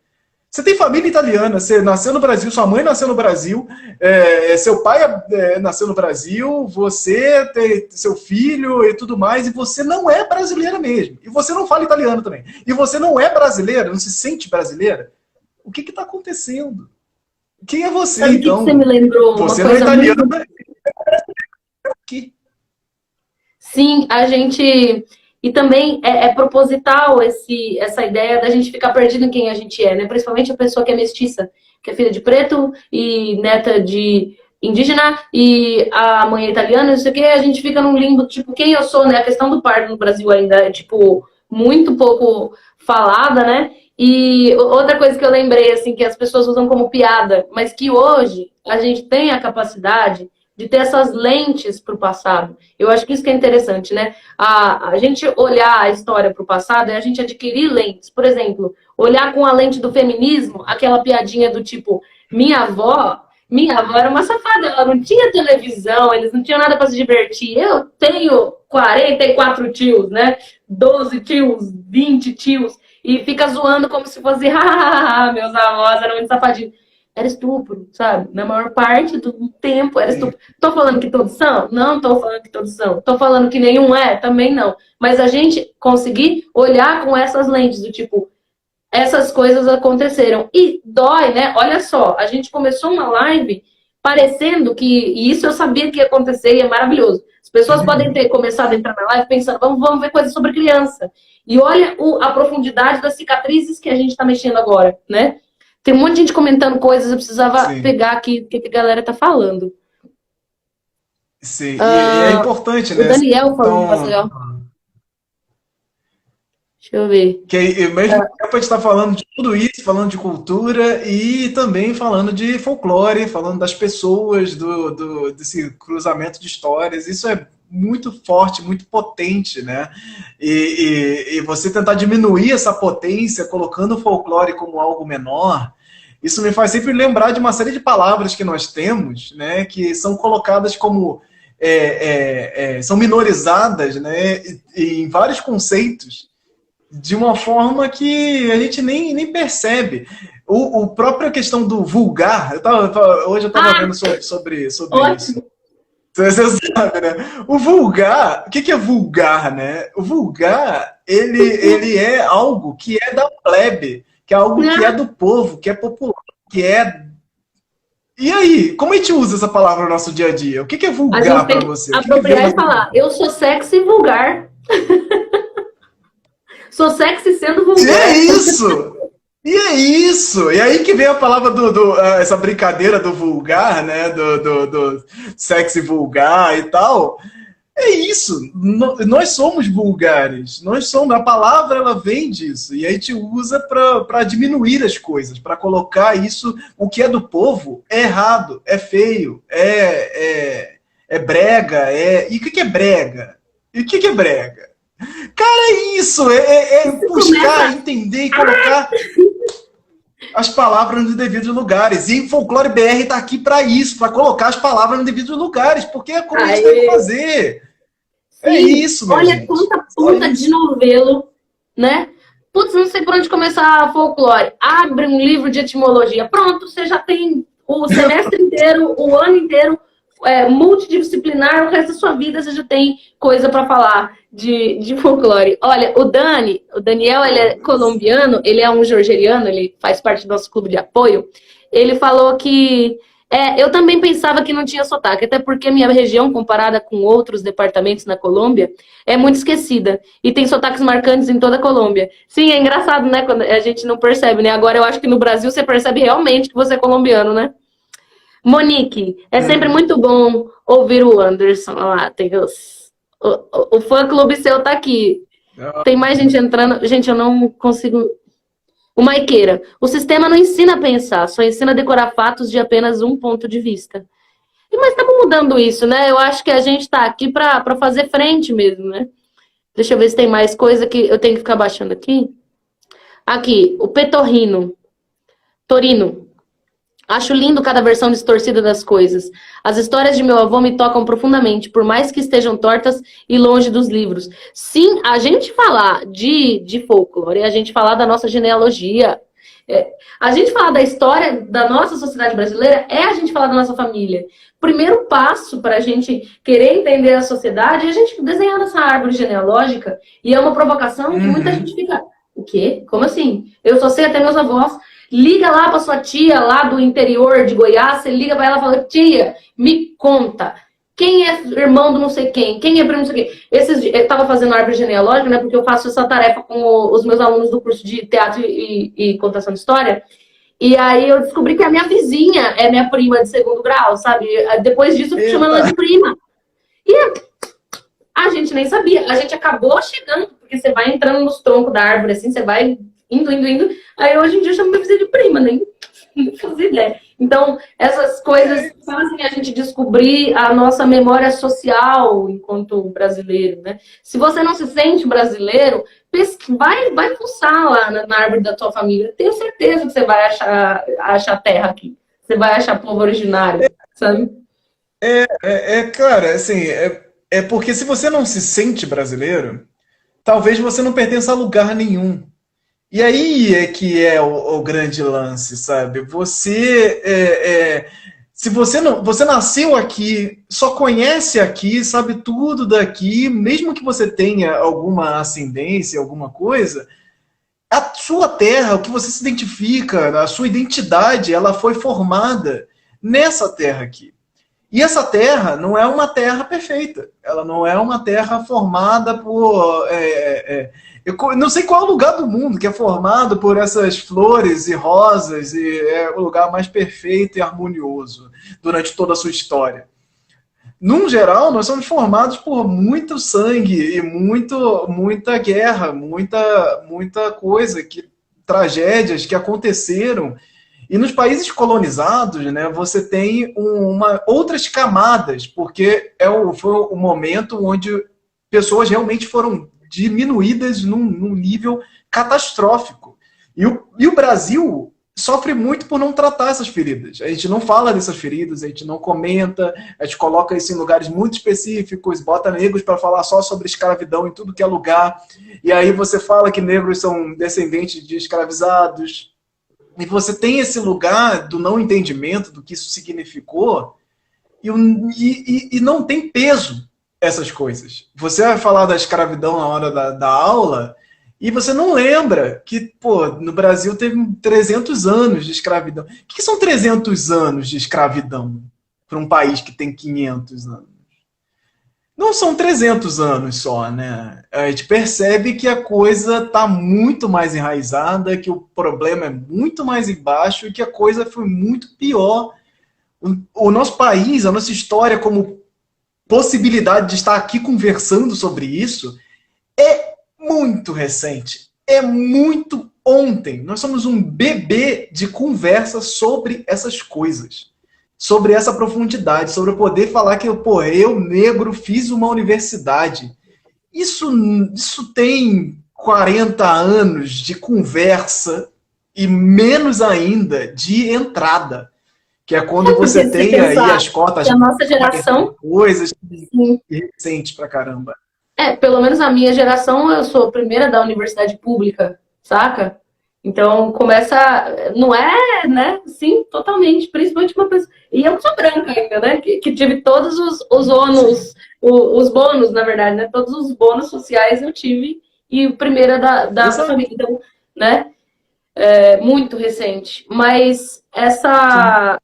Você tem família italiana, você nasceu no Brasil, sua mãe nasceu no Brasil, seu pai nasceu no Brasil, você tem seu filho e tudo mais, e você não é brasileira mesmo. E você não fala italiano também. E você não é brasileira, não se sente brasileira. O que está acontecendo? Quem é você, Sabe então? que você me lembrou? Você uma não é coisa italiana, muito... aqui. Sim, a gente... E também é proposital essa ideia da gente ficar perdido em quem a gente é, né? Principalmente a pessoa que é mestiça, que é filha de preto e neta de indígena e a mãe é italiana, não sei o quê, a gente fica num limbo, tipo, quem eu sou, né? A questão do pardo no Brasil ainda é, tipo, muito pouco falada, né? E outra coisa que eu lembrei, assim, que as pessoas usam como piada, mas que hoje a gente tem a capacidade de ter essas lentes para o passado. Eu acho que isso que é interessante, né? A gente olhar a história para o passado é a gente adquirir lentes. Por exemplo, olhar com a lente do feminismo, aquela piadinha do tipo, minha avó era uma safada, ela não tinha televisão, eles não tinham nada para se divertir. Eu tenho 44 tios, né? 12 tios, 20 tios, e fica zoando como se fosse, meus avós eram muito safadinhos. Era estupro, sabe? Na maior parte do tempo era estupro. Tô falando que todos são? Não tô falando que todos são. Tô falando que nenhum é? Também não. Mas a gente conseguir olhar com essas lentes do tipo, essas coisas aconteceram. E dói, né? Olha só, a gente começou uma live parecendo que, e isso eu sabia que ia acontecer e é maravilhoso. As pessoas podem ter começado a entrar na live pensando, vamos ver coisas sobre criança. E olha a profundidade das cicatrizes que a gente tá mexendo agora, né? Tem um monte de gente comentando coisas, eu precisava pegar aqui o que a galera tá falando. Sim, e é importante, né? O Daniel falou um negócio legal. Deixa eu ver. Que ao mesmo tempo a gente está falando de tudo isso, falando de cultura e também falando de folclore, falando das pessoas, desse cruzamento de histórias. Isso é muito forte, muito potente, né? E você tentar diminuir essa potência, colocando o folclore como algo menor, isso me faz sempre lembrar de uma série de palavras que nós temos, né? Que são colocadas como... são minorizadas, né? Em vários conceitos, de uma forma que a gente nem percebe. O própria questão do vulgar, hoje eu estava vendo sobre isso. Você sabe, né? O vulgar, o que é vulgar, né? O vulgar, ele é algo que é da plebe, que é algo que é do povo, que é popular, que é... E aí, como a gente usa essa palavra no nosso dia a dia? O que é vulgar para você? Apropriar e falar, eu sou sexy e vulgar. Sou sexy sendo vulgar. E é isso! E é isso! E aí que vem a palavra essa brincadeira do vulgar, né? Do sexy vulgar e tal. É isso! Nós somos vulgares. Nós somos. A palavra, ela vem disso. E a gente usa para diminuir as coisas, para colocar isso, o que é do povo, é errado, é feio, é brega. E o que é brega? E o que é brega? Cara, é isso! É buscar, entender e colocar as palavras nos devidos lugares. E o Folclore BR está aqui para isso, para colocar as palavras nos devidos lugares, porque é como a gente deve fazer. Sim, é isso, meu olha, gente. Quanta puta de novelo, né? Putz, não sei por onde começar a folclore. Abre um livro de etimologia. Pronto, você já tem o semestre inteiro, o ano inteiro, multidisciplinar, o resto da sua vida você já tem coisa para falar de folclore. Olha, o Daniel, ele é colombiano, ele é um georgiano, ele faz parte do nosso clube de apoio. Ele falou que Eu também pensava que não tinha sotaque, até porque minha região, comparada com outros departamentos na Colômbia, é muito esquecida. E tem sotaques marcantes em toda a Colômbia. Sim, é engraçado, né? Quando a gente não percebe, né? Agora eu acho que no Brasil você percebe realmente que você é colombiano, né? Monique, é sempre Uhum. muito bom ouvir o Anderson. Olha lá, tem o fã-clube seu tá aqui. Tem mais gente entrando. Gente, eu não consigo. O Maiqueira. O sistema não ensina a pensar, só ensina a decorar fatos de apenas um ponto de vista. Mas estamos mudando isso, né? Eu acho que a gente está aqui para fazer frente mesmo, né? Deixa eu ver se tem mais coisa que eu tenho que ficar baixando aqui. Aqui, o Petorrino. Torino. Acho lindo cada versão distorcida das coisas. As histórias de meu avô me tocam profundamente, por mais que estejam tortas e longe dos livros. Sim, a gente falar de folclore, a gente falar da nossa genealogia, a gente falar da história da nossa sociedade brasileira, é a gente falar da nossa família. Primeiro passo para a gente querer entender a sociedade é a gente desenhar essa árvore genealógica, e é uma provocação que muita Uhum. gente fica, o quê? Como assim? Eu só sei até meus avós. Liga lá para sua tia lá do interior de Goiás, você liga para ela e fala, tia, me conta, quem é irmão do não sei quem é primo não sei quem. Eu estava fazendo árvore genealógica, né, porque eu faço essa tarefa com os meus alunos do curso de teatro e contação de história, e aí eu descobri que a minha vizinha é minha prima de segundo grau, sabe? Depois disso eu fui chamando ela Eita. de prima. E a gente nem sabia, a gente acabou chegando, porque você vai entrando nos troncos da árvore, assim, você vai indo. Aí hoje em dia eu chamo minha vizinha de prima, nem não fazia ideia. Então, essas coisas fazem a gente descobrir a nossa memória social enquanto brasileiro, né? Se você não se sente brasileiro, vai fuçar lá na árvore da tua família. Tenho certeza que você vai achar terra aqui. Você vai achar povo originário, sabe? Cara, assim, é porque se você não se sente brasileiro, talvez você não pertença a lugar nenhum. E aí é que é o grande lance, sabe? Se você não, você nasceu aqui, só conhece aqui, sabe tudo daqui, mesmo que você tenha alguma ascendência, alguma coisa, a sua terra, o que você se identifica, a sua identidade, ela foi formada nessa terra aqui. E essa terra não é uma terra perfeita. Ela não é uma terra formada por. Eu não sei qual é o lugar do mundo que é formado por essas flores e rosas e é o lugar mais perfeito e harmonioso durante toda a sua história. Num geral, nós somos formados por muito sangue e muita guerra, muita coisa, tragédias que aconteceram. E nos países colonizados, né, você tem outras camadas, porque foi o momento onde pessoas realmente foram diminuídas num nível catastrófico. E o Brasil sofre muito por não tratar essas feridas. A gente não fala dessas feridas, a gente não comenta, a gente coloca isso em lugares muito específicos, bota negros para falar só sobre escravidão em tudo que é lugar. E aí você fala que negros são descendentes de escravizados. E você tem esse lugar do não entendimento do que isso significou e não tem peso essas coisas. Você vai falar da escravidão na hora da aula e você não lembra que, pô, no Brasil teve 300 anos de escravidão. O que são 300 anos de escravidão para um país que tem 500 anos? Não são 300 anos só, né? A gente percebe que a coisa está muito mais enraizada, que o problema é muito mais embaixo e que a coisa foi muito pior. O nosso país, a nossa história como possibilidade de estar aqui conversando sobre isso é muito recente. É muito ontem. Nós somos um bebê de conversa sobre essas coisas, sobre essa profundidade, sobre eu poder falar que eu negro, fiz uma universidade. Isso tem 40 anos de conversa e menos ainda de entrada, que é quando Porque você se tem aí pensar as cotas, que a nossa geração, coisas sim, recentes pra caramba. pelo menos a minha geração, eu sou a primeira da universidade pública, saca? Então começa, não é, né? Sim, totalmente, principalmente uma pessoa. E eu que sou branca ainda, né? Que tive todos os ônus, os bônus, na verdade, né? Todos os bônus sociais eu tive, e o primeiro é da Exato. família, então, né? Muito recente. Mas Sim.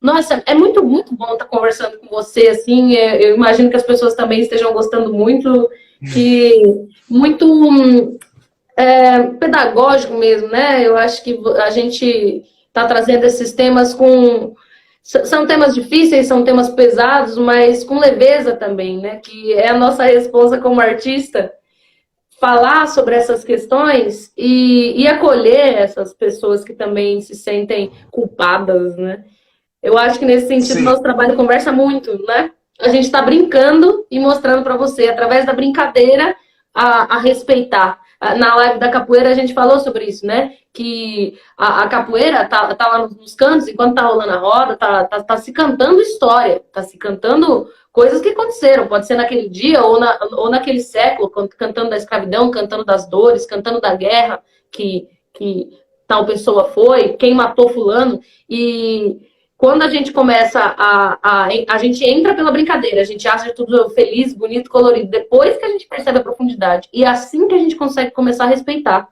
Nossa, é muito, muito bom estar conversando com você, assim, eu imagino que as pessoas também estejam gostando muito, que muito pedagógico mesmo, né? Eu acho que a gente está trazendo esses temas com... São temas difíceis, são temas pesados, mas com leveza também, né? Que é a nossa responsa como artista, falar sobre essas questões e acolher essas pessoas que também se sentem culpadas, né? Eu acho que nesse sentido Sim, nosso trabalho conversa muito, né? A gente está brincando e mostrando para você, através da brincadeira, a respeitar. Na live da capoeira a gente falou sobre isso, né? Que a capoeira tá lá nos cantos, enquanto tá rolando a roda, tá se cantando história, tá se cantando coisas que aconteceram. Pode ser naquele dia ou naquele século, cantando da escravidão, cantando das dores, cantando da guerra que tal pessoa foi, quem matou fulano. E quando a gente começa a gente entra pela brincadeira, a gente acha tudo feliz, bonito, colorido, depois que a gente percebe a profundidade. E é assim que a gente consegue começar a respeitar.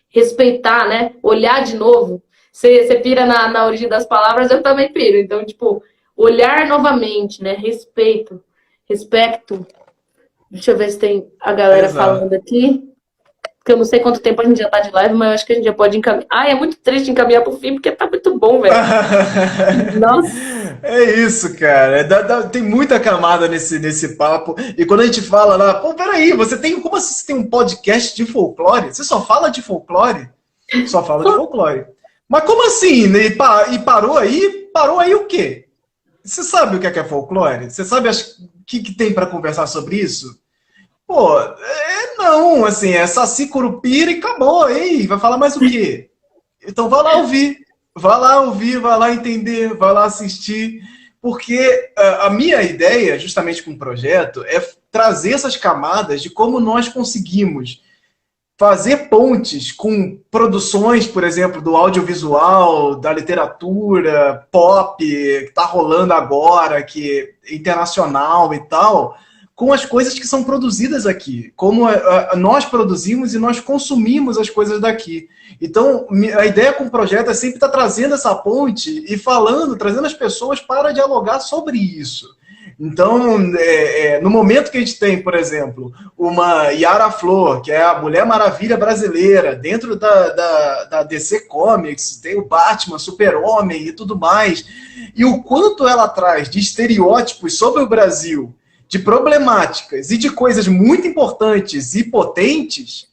Respeitar, né? Olhar de novo. Você pira na origem das palavras, eu também piro. Então, tipo, olhar novamente, né? Respeito. Respecto. Deixa eu ver se tem a galera exato. falando aqui. Porque eu não sei quanto tempo a gente já tá de live, mas eu acho que a gente já pode encaminhar. Ai, é muito triste encaminhar pro fim, porque tá muito bom, velho. Nossa. É isso, cara. Tem muita camada nesse papo. E quando a gente fala lá, pô, peraí, como assim você tem um podcast de folclore? Você só fala de folclore? Só fala de folclore. Mas como assim? E parou aí? Parou aí o quê? Você sabe o que é folclore? Você sabe o que tem para conversar sobre isso? Pô, não, assim, é Saci Curupira e acabou. Ei, vai falar mais o quê? Então vai lá ouvir. Vai lá ouvir, vai lá entender, vai lá assistir. Porque a minha ideia, justamente com o projeto, é trazer essas camadas de como nós conseguimos fazer pontes com produções, por exemplo, do audiovisual, da literatura, pop, que está rolando agora, que é internacional e tal, com as coisas que são produzidas aqui, como nós produzimos e nós consumimos as coisas daqui. Então, a ideia com o projeto é sempre estar trazendo essa ponte e falando, trazendo as pessoas para dialogar sobre isso. Então, no momento que a gente tem, por exemplo, uma Yara Flor, que é a Mulher Maravilha brasileira, dentro da DC Comics, tem o Batman, Super-Homem e tudo mais, e o quanto ela traz de estereótipos sobre o Brasil, de problemáticas e de coisas muito importantes e potentes,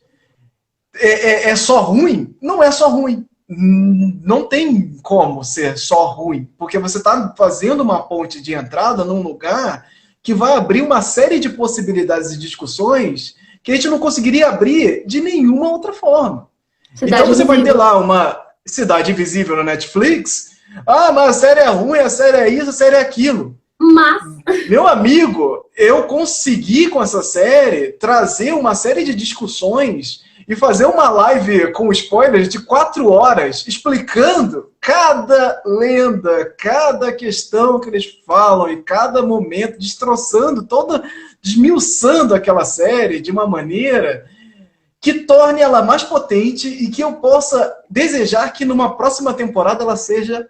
é só ruim? Não é só ruim. Não tem como ser só ruim, porque você está fazendo uma ponte de entrada num lugar que vai abrir uma série de possibilidades e discussões que a gente não conseguiria abrir de nenhuma outra forma. Cidade Então você vai ter Invisível. lá uma Cidade Invisível no Netflix. Ah, mas a série é ruim, a série é isso, a série é aquilo. Mas Meu amigo, eu consegui com essa série trazer uma série de discussões e fazer uma live com spoilers de 4 horas explicando cada lenda, cada questão que eles falam e cada momento, destroçando desmiuçando aquela série de uma maneira que torne ela mais potente e que eu possa desejar que numa próxima temporada ela seja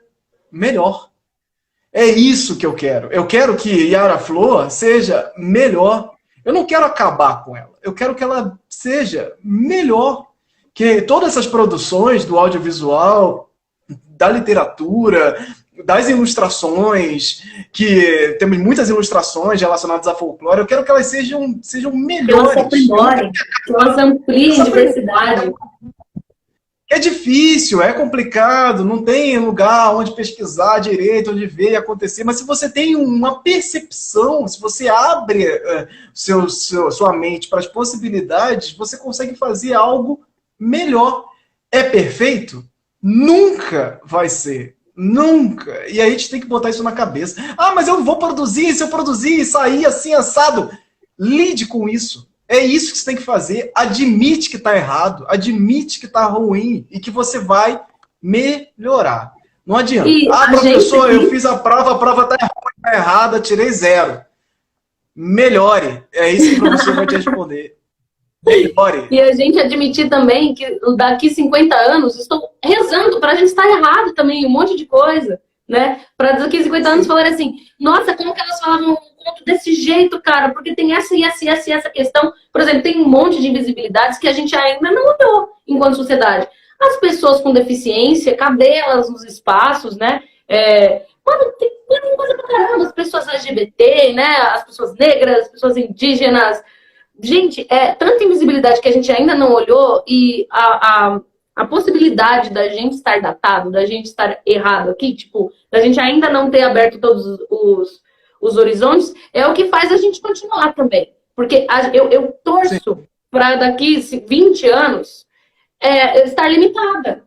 melhor. É isso que eu quero. Eu quero que Yara Flor seja melhor. Eu não quero acabar com ela. Eu quero que ela seja melhor. Que todas essas produções do audiovisual, da literatura, das ilustrações, que temos muitas ilustrações relacionadas a folclore, eu quero que elas sejam que elas se melhores. aprimorem, que elas ampliem diversidade. É difícil, é complicado, não tem lugar onde pesquisar direito, onde ver e acontecer, mas se você tem uma percepção, se você abre sua mente para as possibilidades, você consegue fazer algo melhor. É perfeito? Nunca vai ser. Nunca. E aí a gente tem que botar isso na cabeça. Ah, mas eu vou produzir, se eu produzir e sair assim assado. Lide com isso. É isso que você tem que fazer. Admite que está errado, admite que está ruim e que você vai melhorar. Não adianta. E Ah, a professor, gente eu fiz a prova está ruim, está errada, tirei 0. Melhore. É isso que o professor vai te responder. Melhore. E a gente admitir também que daqui 50 anos estou rezando para a gente estar errado também, um monte de coisa. né? Para daqui a 50 anos falarem assim, nossa, como que elas falavam um conto desse jeito, cara? Porque tem essa e essa e essa e essa questão. Por exemplo, tem um monte de invisibilidades que a gente ainda não olhou enquanto sociedade. As pessoas com deficiência, cadê elas nos espaços, né? Mano, tem coisa pra caramba. As pessoas LGBT, né? As pessoas negras, as pessoas indígenas. Gente, tanta invisibilidade que a gente ainda não olhou e a possibilidade da gente estar datado, da gente estar errado aqui, tipo, da gente ainda não ter aberto todos os horizontes, é o que faz a gente continuar também. Porque eu torço para daqui 20 anos estar limitada.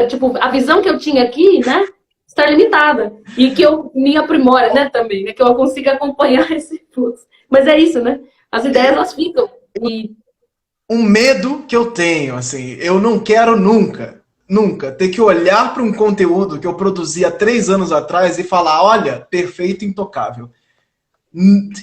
Tipo, a visão que eu tinha aqui, né, estar limitada. E que eu me aprimore, né, também, né, que eu consiga acompanhar esse fluxo. Mas é isso, né? As ideias, elas ficam. E um medo que eu tenho, assim, eu não quero nunca ter que olhar para um conteúdo que eu produzi há 3 anos atrás e falar, olha, perfeito, intocável.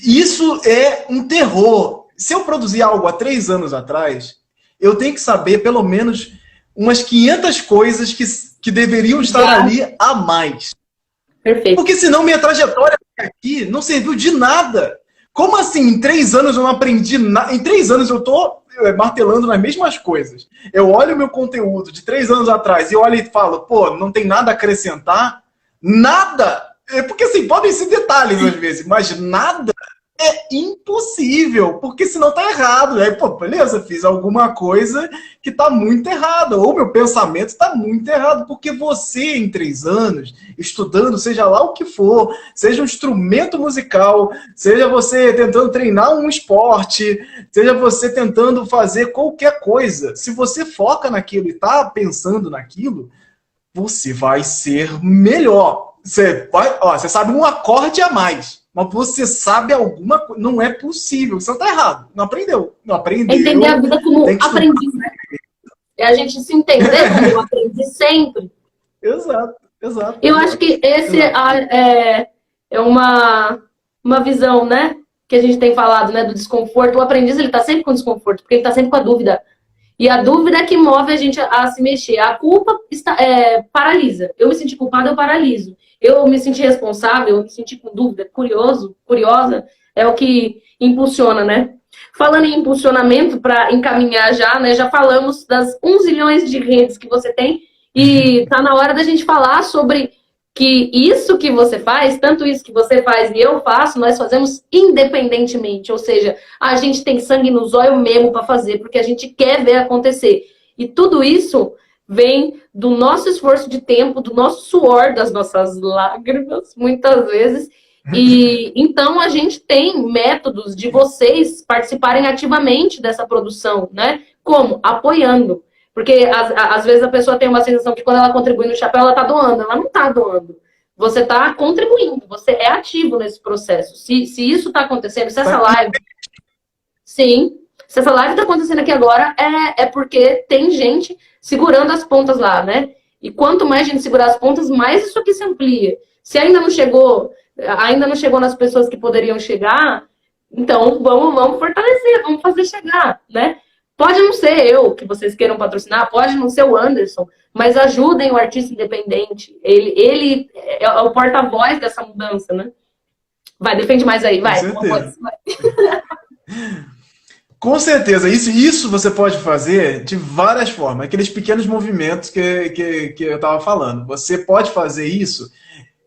Isso é um terror. Se eu produzir algo há 3 anos atrás, eu tenho que saber pelo menos umas 500 coisas que deveriam estar ali a mais. Perfeito. Porque senão minha trajetória aqui não serviu de nada. Como assim, em 3 anos eu não aprendi nada? Em 3 anos eu tô martelando nas mesmas coisas. Eu olho o meu conteúdo de 3 anos atrás e olho e falo, pô, não tem nada a acrescentar? Nada! Porque assim, podem ser detalhes às vezes, mas nada é impossível, porque senão tá errado. Aí, pô, beleza, fiz alguma coisa que tá muito errada, ou meu pensamento tá muito errado, porque você, em 3 anos, estudando, seja lá o que for, seja um instrumento musical, seja você tentando treinar um esporte, seja você tentando fazer qualquer coisa, se você foca naquilo e tá pensando naquilo, você vai ser melhor. Você sabe um acorde a mais. Mas você sabe alguma coisa. Não é possível. Você tá errado. Não aprendeu. Não aprendeu. Entender a vida como aprendiz, né? É a gente se entender como um aprendiz sempre. Exato. Eu acho que esse é uma visão, né? Que a gente tem falado, né? Do desconforto. O aprendiz, ele tá sempre com desconforto, porque ele tá sempre com a dúvida. E a dúvida é que move a gente a se mexer. A culpa paralisa. Eu me senti culpada, eu paraliso. Eu me senti responsável, eu me senti com dúvida, curiosa, é o que impulsiona, né? Falando em impulsionamento, para encaminhar já, né? Já falamos das 1 zilhões de redes que você tem e tá na hora da gente falar sobre que isso que você faz, tanto isso que você faz e eu faço, nós fazemos independentemente. Ou seja, a gente tem sangue no zóio mesmo para fazer, porque a gente quer ver acontecer. E tudo isso vem do nosso esforço de tempo, do nosso suor, das nossas lágrimas, muitas vezes. E então a gente tem métodos de vocês participarem ativamente dessa produção, né? Como? Apoiando. Porque às vezes a pessoa tem uma sensação que quando ela contribui no chapéu, ela está doando. Ela não está doando. Você está contribuindo, você é ativo nesse processo. Se isso está acontecendo, se essa live... Sim. Se essa live está acontecendo aqui agora, é porque tem gente segurando as pontas lá, né? E quanto mais gente segurar as pontas, mais isso aqui se amplia. Se ainda não chegou nas pessoas que poderiam chegar, então vamos fortalecer, vamos fazer chegar, né? Pode não ser eu que vocês queiram patrocinar, pode não ser o Anderson, mas ajudem o artista independente. Ele é o porta-voz dessa mudança, né? Vai, defende mais aí, vai. Com certeza. Com certeza, isso você pode fazer de várias formas, aqueles pequenos movimentos que eu estava falando. Você pode fazer isso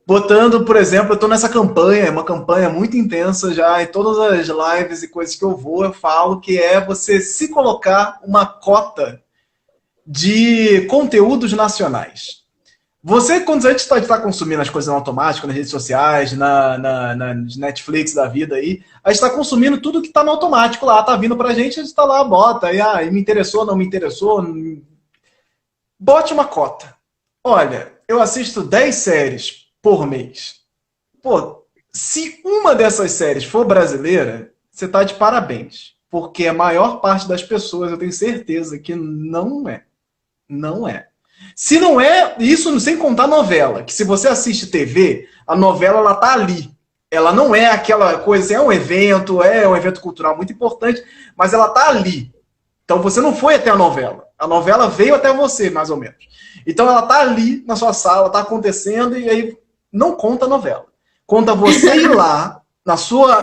botando, por exemplo, eu estou nessa campanha, uma campanha muito intensa já, em todas as lives e coisas que eu falo que é você se colocar uma cota de conteúdos nacionais. Você, quando a gente está consumindo as coisas no automático, nas redes sociais, na Netflix da vida aí, a gente está consumindo tudo que está no automático lá, tá vindo pra gente, a gente está lá, bota, e me interessou, não me interessou. Bote uma cota. Olha, eu assisto 10 séries por mês. Pô, se uma dessas séries for brasileira, você tá de parabéns. Porque a maior parte das pessoas, eu tenho certeza que não é. Não é. Se não é, isso sem contar novela, que se você assiste TV, a novela ela tá ali. Ela não é aquela coisa, assim, é um evento cultural muito importante, mas ela tá ali. Então você não foi até a novela veio até você, mais ou menos. Então ela tá ali na sua sala, tá acontecendo, e aí não conta novela. Conta você ir lá, na sua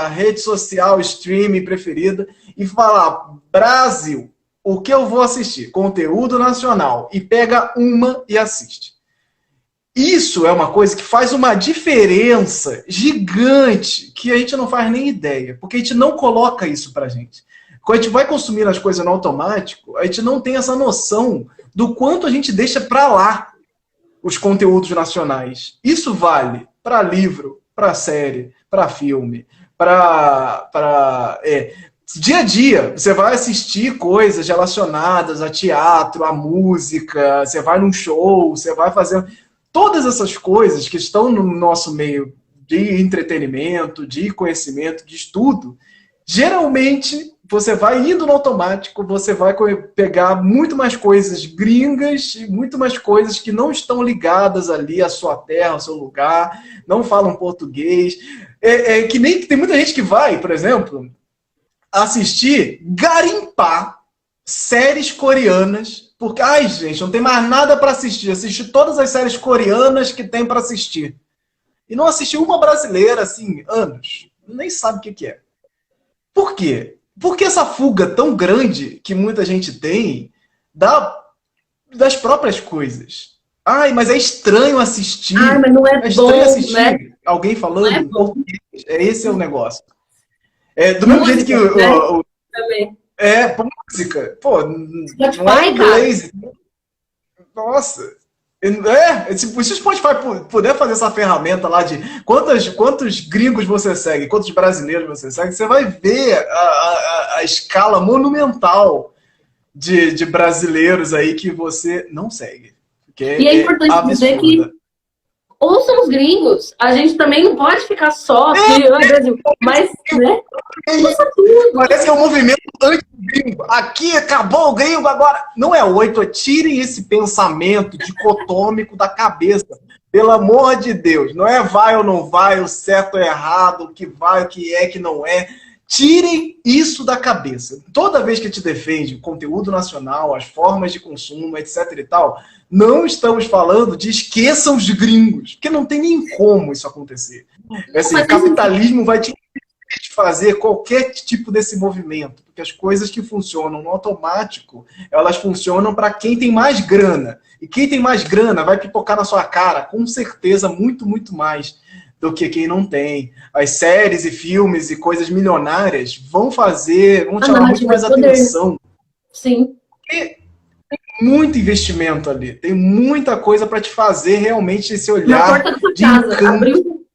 rede social, streaming preferida, e falar, Brasil, o que eu vou assistir? Conteúdo nacional. E pega uma e assiste. Isso é uma coisa que faz uma diferença gigante, que a gente não faz nem ideia, porque a gente não coloca isso pra gente. Quando a gente vai consumir as coisas no automático, a gente não tem essa noção do quanto a gente deixa pra lá os conteúdos nacionais. Isso vale para livro, para série, para filme, para dia a dia. Você vai assistir coisas relacionadas a teatro, a música, você vai num show, você vai fazer... Todas essas coisas que estão no nosso meio de entretenimento, de conhecimento, de estudo, geralmente você vai indo no automático, você vai pegar muito mais coisas gringas e muito mais coisas que não estão ligadas ali à sua terra, ao seu lugar, não falam português. Que nem tem muita gente que vai, por exemplo, assistir, garimpar séries coreanas, porque, ai, gente, não tem mais nada para assistir. Assisti todas as séries coreanas que tem para assistir. E não assisti uma brasileira, assim, anos. Nem sabe o que é. Por quê? Porque essa fuga tão grande que muita gente tem das próprias coisas. Ai, mas é estranho assistir. Ai, mas não é estranho bom, assistir né? alguém falando Não é bom. Esse é o negócio. Do mesmo jeito que Também. música. Pô, Spotify, não é inglês. Nossa. Se o Spotify puder fazer essa ferramenta lá de quantos gringos você segue, quantos brasileiros você segue, você vai ver a escala monumental de brasileiros aí que você não segue. E é importante dizer que ouçam os gringos. A gente também não pode ficar só aqui, Brasil. Mas, né? Parece que é um movimento anti-gringo. Aqui acabou o gringo, agora. Não é 8, tirem esse pensamento dicotômico da cabeça. Pelo amor de Deus. Não é vai ou não vai, o certo ou errado, o que vai, o que é, que não é. Tirem isso da cabeça. Toda vez que a gente defende o conteúdo nacional, as formas de consumo, etc e tal, não estamos falando de esqueçam os gringos, porque não tem nem como isso acontecer. Assim, o capitalismo vai te impedir de fazer qualquer tipo desse movimento, porque as coisas que funcionam no automático, elas funcionam para quem tem mais grana. E quem tem mais grana vai pipocar na sua cara, com certeza, muito, muito mais do que quem não tem. As séries e filmes e coisas milionárias vão chamar muito mais atenção. Sim. Porque tem muito investimento ali, tem muita coisa para te fazer realmente esse olhar na porta da sua de casa, encanto. abriu.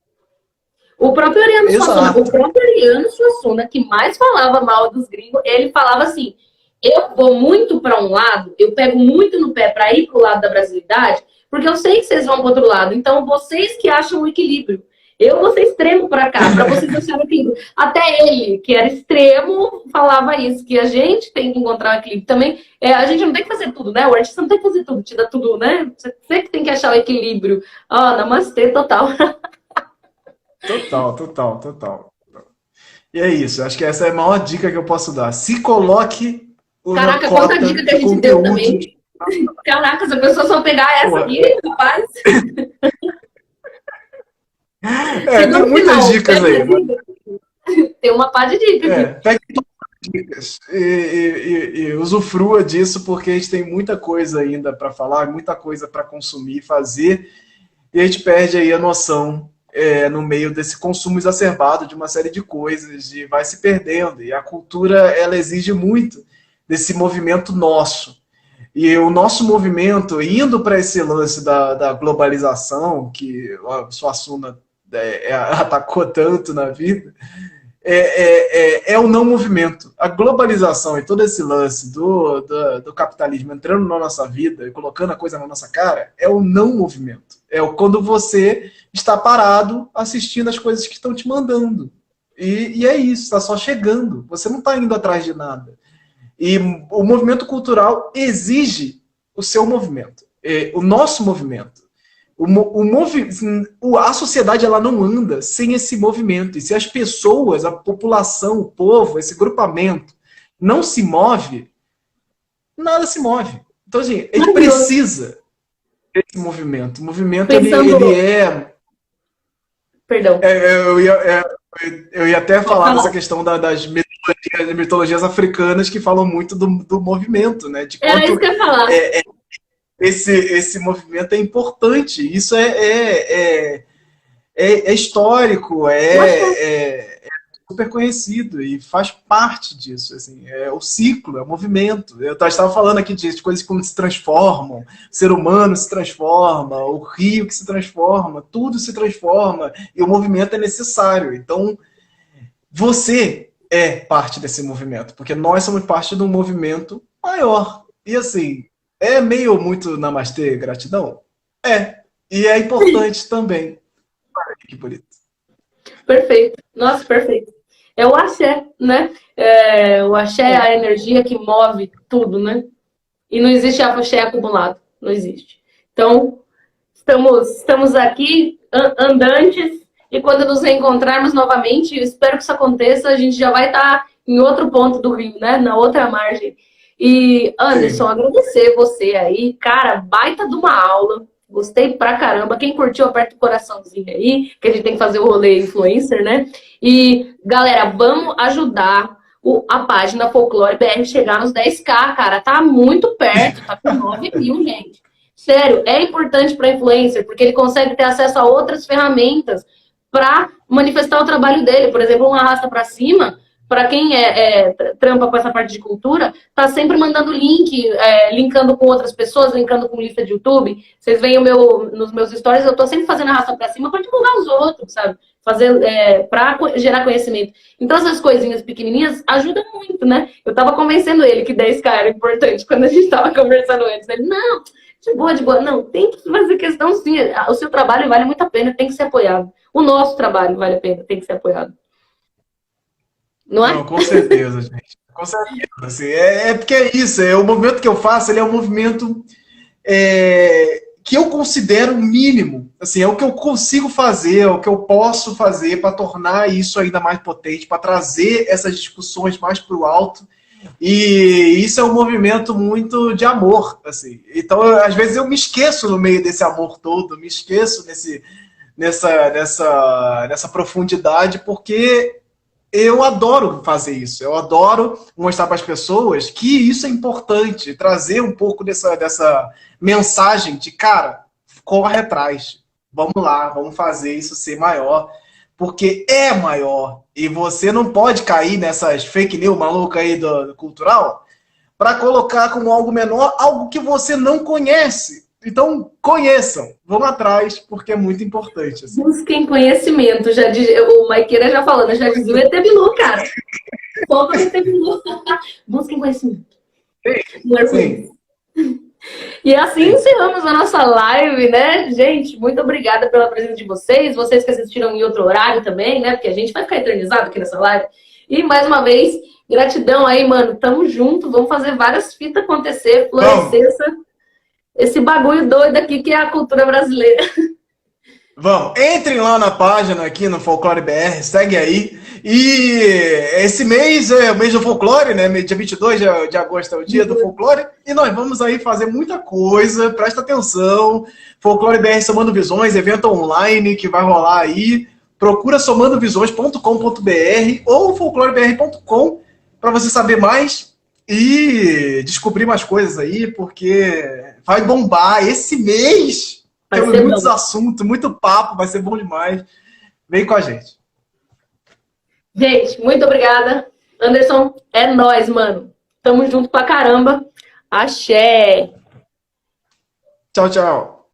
O próprio Ariano Suassuna, que mais falava mal dos gringos, ele falava assim, eu vou muito para um lado, eu pego muito no pé para ir para o lado da brasilidade, porque eu sei que vocês vão para outro lado, então vocês que acham o equilíbrio. Eu vou ser extremo para cá, para vocês acharem o equilíbrio. Até ele, que era extremo, falava isso, que a gente tem que encontrar o equilíbrio. Também, a gente não tem que fazer tudo, né? O artista não tem que fazer tudo, te dá tudo, né? Você que tem que achar o equilíbrio. Namastê, total. Total. E é isso, acho que essa é a maior dica que eu posso dar. Se coloque Caraca, quanta dica que a gente deu também. Caraca, se a pessoa só pegar essa aqui, rapaz... tem muitas dicas aí. Tem uma pá de dicas. Pegue todas as dicas e usufrua disso, porque a gente tem muita coisa ainda para falar, muita coisa para consumir, fazer, e a gente perde aí a noção no meio desse consumo exacerbado de uma série de coisas, e vai se perdendo. E a cultura, ela exige muito desse movimento nosso. E o nosso movimento, indo para esse lance da globalização, que o Suassuna atacou tanto na vida, é o não movimento. A globalização e todo esse lance do capitalismo entrando na nossa vida e colocando a coisa na nossa cara é o não movimento. É quando você está parado assistindo as coisas que estão te mandando. E é isso, está só chegando. Você não está indo atrás de nada. E o movimento cultural exige o seu movimento, o nosso movimento. A sociedade, ela não anda sem esse movimento. E se as pessoas, a população, o povo, esse grupamento não se move, nada se move. Então, assim, a gente precisa esse movimento. O movimento, Pensando... ele é... Perdão. Eu ia até Pode falar dessa falar. questão das mitologias africanas que falam muito do movimento, né? De Era isso quanto que eu ia falar. esse movimento é importante. Isso é histórico, Eu acho que é é super conhecido e faz parte disso. Assim, é o ciclo, é o movimento. Eu estava falando aqui de coisas como se transformam, o ser humano se transforma, o rio que se transforma, tudo se transforma e o movimento é necessário. Então, você é parte desse movimento, porque nós somos parte de um movimento maior. E assim, é meio muito namastê, gratidão? É. E é importante também. Olha que bonito. perfeito. Nossa, perfeito. É o axé, né? É, o axé é a energia que move tudo, né? E não existe axé acumulado. Não existe. Então, estamos aqui andantes e quando nos reencontrarmos novamente, eu espero que isso aconteça, a gente já vai estar em outro ponto do rio, né? Na outra margem. E, Anderson, Sim. agradecer você aí. Cara, baita de uma aula. Gostei pra caramba. Quem curtiu, aperta o coraçãozinho aí, que a gente tem que fazer o rolê influencer, né? E, galera, vamos ajudar a página Folclore BR chegar nos 10K, cara. Tá muito perto, tá com 9 mil, gente. Sério, é importante para influencer, porque ele consegue ter acesso a outras ferramentas para manifestar o trabalho dele. Por exemplo, um arrasta para cima, para quem trampa com essa parte de cultura, tá sempre mandando link, linkando com outras pessoas, linkando com lista de YouTube. Vocês veem nos meus stories, eu tô sempre fazendo arrasta para cima para divulgar os outros, sabe? Fazer para gerar conhecimento. Então, essas coisinhas pequenininhas ajudam muito, né? Eu tava convencendo ele que 10K era importante quando a gente tava conversando antes. Ele, não, de boa, de boa. Não, tem que fazer questão sim. O seu trabalho vale muito a pena, tem que ser apoiado. O nosso trabalho vale a pena, tem que ser apoiado. Não Não, é? com certeza, gente. Com certeza. Assim, porque é isso. O movimento que eu faço, ele é um movimento que eu considero mínimo. Assim, é o que eu consigo fazer, é o que eu posso fazer para tornar isso ainda mais potente, para trazer essas discussões mais para o alto. E isso é um movimento muito de amor, assim. Então, às vezes eu me esqueço no meio desse amor todo, me esqueço nessa profundidade, porque eu adoro fazer isso. Eu adoro mostrar para as pessoas que isso é importante, trazer um pouco dessa mensagem de, cara, corre atrás, vamos lá, vamos fazer isso ser maior, porque é maior. E você não pode cair nessas fake news malucas aí do cultural para colocar como algo menor algo que você não conhece. Então, conheçam, vão atrás, porque é muito importante. Assim. Busquem conhecimento. O Maiqueira já falando, já dizia o ET Bilu, cara. Foca no ET Bilu. Busquem conhecimento. Não é por Sim, isso. E assim sim. encerramos a nossa live, né? Gente, muito obrigada pela presença de vocês. Vocês que assistiram em outro horário também, né? Porque a gente vai ficar eternizado aqui nessa live. E mais uma vez, gratidão aí, mano. Tamo junto. Vamos fazer várias fitas acontecer, florescer Vamos. esse bagulho doido aqui que é a cultura brasileira. Vamos, entrem lá na página aqui no Folclore BR, segue aí. E esse mês é o mês do folclore, né? Dia 22 de agosto é o dia do folclore. E nós vamos aí fazer muita coisa, presta atenção. Folclore BR Somando Visões, evento online que vai rolar aí. Procura somandovisões.com.br ou folclorebr.com para você saber mais e descobrir mais coisas aí, porque vai bombar esse mês. Vai Temos ser muitos bom. assuntos, muito papo, vai ser bom demais. Vem com a gente. Gente, muito obrigada. Anderson, é nóis, mano. Tamo junto pra caramba. Axé. Tchau, tchau.